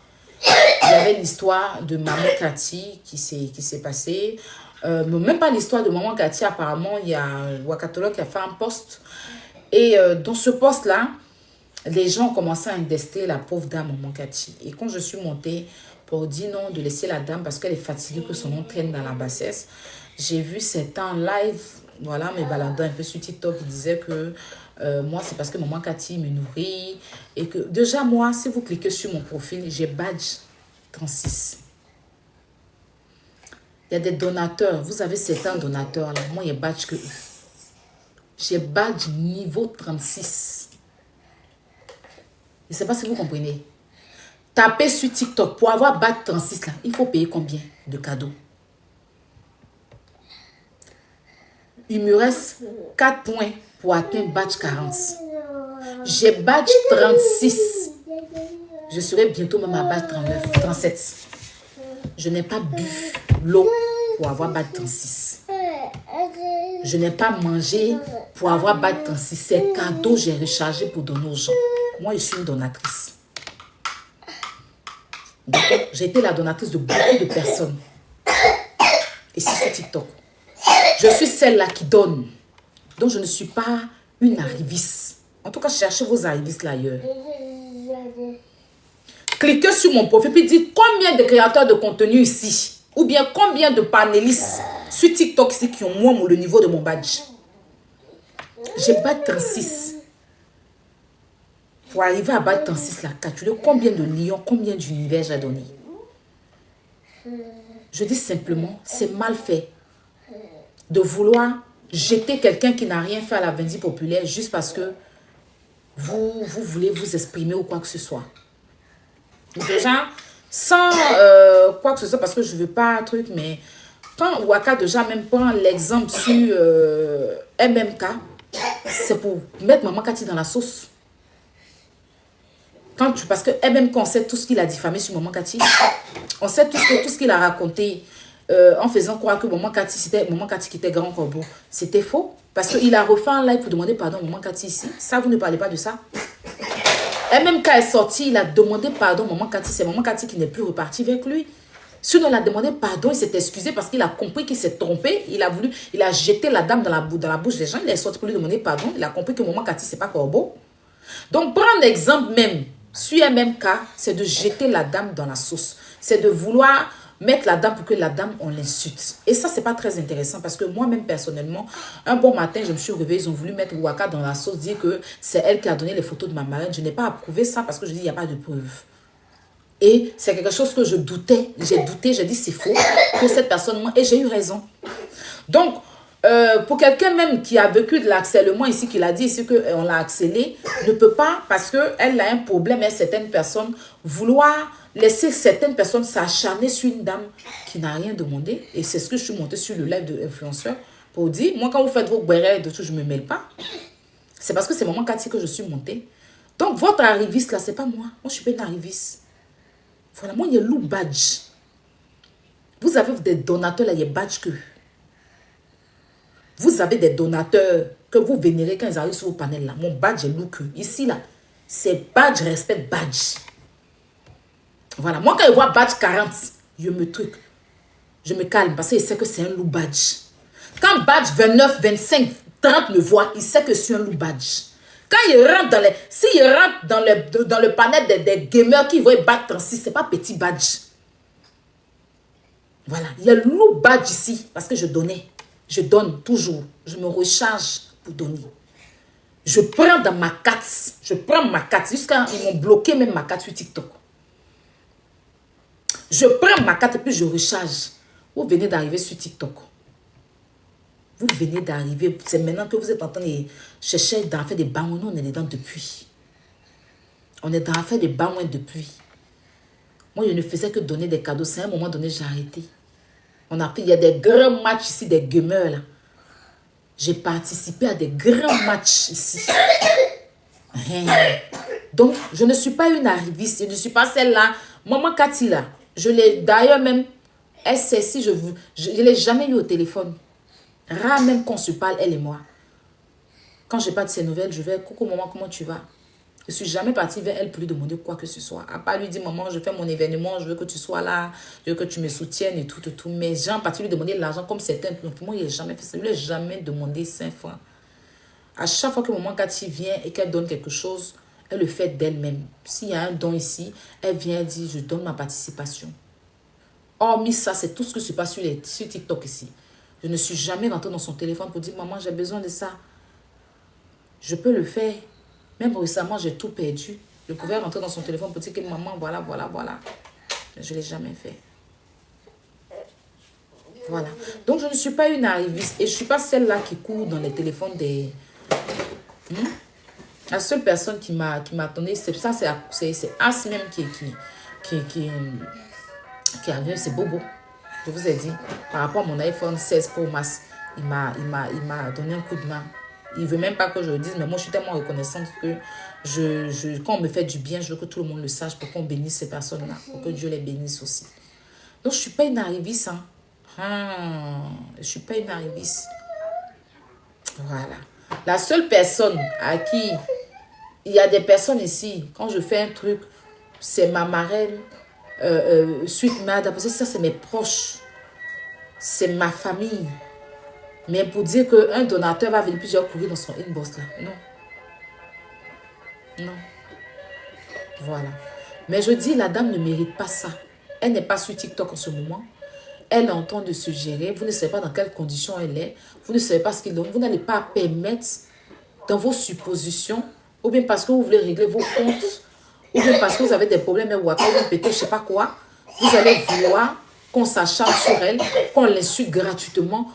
Il y avait l'histoire de Maman Cathy qui s'est passée. Même pas l'histoire de Maman Cathy, apparemment, il y a Wakatolo qui a fait un post. Et dans ce post-là, les gens ont commencé à indester la pauvre dame Maman Cathy. Et quand je suis montée pour dire non, de laisser la dame parce qu'elle est fatiguée, que son nom traîne dans la bassesse, j'ai vu certains live, voilà, me baladant un peu sur TikTok, qui disaient que moi, c'est parce que Maman Cathy me nourrit. Et que déjà, moi, si vous cliquez sur mon profil, j'ai badge 36. Il y a des donateurs. Vous avez certains donateurs là. Moi, il y a badge que j'ai badge niveau 36. Je ne sais pas si vous comprenez. Tapez sur TikTok. Pour avoir badge 36 là, il faut payer combien de cadeaux? Il me reste 4 points pour atteindre badge 40. J'ai badge 36. Je serai bientôt même à badge 39, 37. Je n'ai pas bu l'eau pour avoir badge 36. Je n'ai pas mangé pour avoir badge 36. C'est cadeau, j'ai rechargé pour donner aux gens. Moi, je suis une donatrice. J'ai été la donatrice de beaucoup de personnes. Et c'est sur TikTok. Je suis celle-là qui donne. Donc, je ne suis pas une arriviste. En tout cas, cherchez vos arrivistes là ailleurs. Cliquez sur mon profil et dites combien de créateurs de contenu ici. Ou bien combien de panélistes sur TikTok ici qui ont moins le niveau de mon badge. J'ai badge 36. Pour arriver à badge 36 là, calculez combien de lions, combien d'univers j'ai donné. Je dis simplement, c'est mal fait de vouloir jeter quelqu'un qui n'a rien fait à la Vendée populaire juste parce que vous voulez vous exprimer ou quoi que ce soit. Déjà, sans quoi que ce soit, parce que je ne veux pas un truc, mais quand Waka déjà même prend l'exemple sur MMK, c'est pour mettre Maman Cathy dans la sauce. Parce que MMK, on sait tout ce qu'il a diffamé sur Maman Cathy. On sait tout ce qu'il a raconté en faisant croire que Maman Cathy, c'était Maman Cathy qui était grand corbeau. C'était faux. Parce qu'il a refait un live pour demander pardon à Maman Cathy ici. Ça, vous ne parlez pas de ça. MMK est sorti, il a demandé pardon à Maman Cathy. C'est Maman Cathy qui n'est plus reparti avec lui. Sinon, il a demandé pardon, il s'est excusé parce qu'il a compris qu'il s'est trompé. Il a jeté la dame dans la bouche des gens. Il est sorti pour lui demander pardon. Il a compris que Maman Cathy, c'est pas corbeau. Donc, prendre l'exemple même sur MMK, c'est de jeter la dame dans la sauce. C'est de vouloir mettre la dame pour que la dame, on l'insulte. Et ça, c'est pas très intéressant parce que moi-même, personnellement, un bon matin, je me suis réveillée, ils ont voulu mettre Waka dans la sauce, dire que c'est elle qui a donné les photos de ma marraine. Je n'ai pas approuvé ça parce que je dis, il n'y a pas de preuve. Et c'est quelque chose que je doutais. J'ai douté, j'ai dit, c'est faux. Que cette personne, et j'ai eu raison. Donc, pour quelqu'un même qui a vécu de l'harcèlement ici, qui l'a dit ici qu'on l'a harcelé, ne peut pas, parce qu'elle a un problème, et certaines personnes, vouloir laisser certaines personnes s'acharner sur une dame qui n'a rien demandé. Et c'est ce que je suis montée sur le live de l'influenceur pour dire, moi quand vous faites vos guerres de tout, je ne me mêle pas. C'est parce que c'est Maman Cathy que je suis montée. Donc votre arriviste là, c'est pas moi. Moi je suis pas une arriviste. Voilà, moi il y a loup badge. Vous avez des donateurs là, il y a badge que. Vous avez des donateurs que vous vénérez quand ils arrivent sur vos panels là. Mon badge est loup que. Ici là, c'est badge, respect, badge. Voilà, moi quand je vois badge 40, je me calme parce qu'il sait que c'est un loup badge. Quand badge 29, 25, 30 me voit, il sait que c'est un loup badge. Quand il rentre s'il rentre dans le panel des gamers qui voient badge 36, c'est pas petit badge. Voilà, il y a le loup badge ici parce que je donnais. Je donne toujours. Je me recharge pour donner. Je prends dans ma carte. Je prends ma carte. Jusqu'à ils m'ont bloqué même ma carte sur TikTok. Je prends ma carte et puis je recharge. Vous venez d'arriver sur TikTok. Vous venez d'arriver. C'est maintenant que vous êtes en train de chercher d'en faire des bains. On est dedans depuis. On est dans faire des bains depuis. Moi, je ne faisais que donner des cadeaux. C'est à un moment donné, j'ai arrêté. Il y a des grands matchs ici, des gamers là. J'ai participé à des grands matchs ici. Donc, je ne suis pas une arriviste. Je ne suis pas celle-là. Maman Cathy là, je l'ai d'ailleurs même, elle sait si je ne l'ai jamais eu au téléphone. Rare même qu'on se parle, elle et moi. Quand je n'ai pas de ses nouvelles, je vais, coucou maman, comment tu vas? Je ne suis jamais partie vers elle pour lui demander quoi que ce soit. À part lui dire, maman, je fais mon événement, je veux que tu sois là, je veux que tu me soutiennes et tout. Mais j'ai en partie lui demander de l'argent comme certains. Moi, il n'a jamais fait ça. Je ne lui ai jamais demandé 5 francs. À chaque fois que maman Cathy vient et qu'elle donne quelque chose, elle le fait d'elle-même. S'il y a un don ici, elle vient et dit, je donne ma participation. Hormis ça, c'est tout ce que se passe sur TikTok ici. Je ne suis jamais rentrée dans son téléphone pour dire, maman, j'ai besoin de ça. Je peux le faire. Même récemment, j'ai tout perdu. Je pouvais rentrer dans son téléphone pour dire que maman, voilà, voilà, voilà. Je ne l'ai jamais fait. Voilà. Donc, je ne suis pas une arriviste. Et je ne suis pas celle-là qui court dans les téléphones des... La seule personne qui m'a donné, c'est ça, c'est As même qui a venu, c'est Bobo. Je vous ai dit, par rapport à mon iPhone 16 Pro Max, il m'a donné un coup de main. Il ne veut même pas que je le dise, mais moi, je suis tellement reconnaissante que quand on me fait du bien, je veux que tout le monde le sache pour qu'on bénisse ces personnes-là, pour que Dieu les bénisse aussi. Donc, je ne suis pas une arriviste. Je ne suis pas une arriviste. Voilà. La seule personne à qui... Il y a des personnes ici, quand je fais un truc, c'est ma marraine, suite madame, parce que ça, c'est mes proches. C'est ma famille. Mais pour dire qu'un donateur va venir plusieurs courir dans son inbox là. Non. Non. Voilà. Mais je dis, la dame ne mérite pas ça. Elle n'est pas sur TikTok en ce moment. Elle est en train de se gérer. Vous ne savez pas dans quelles conditions elle est. Vous ne savez pas ce qu'il donne. Vous n'allez pas permettre dans vos suppositions, ou bien parce que vous voulez régler vos comptes, ou bien parce que vous avez des problèmes, ou après vous pétez, je ne sais pas quoi. Vous allez vouloir qu'on s'acharne sur elle, qu'on l'insulte gratuitement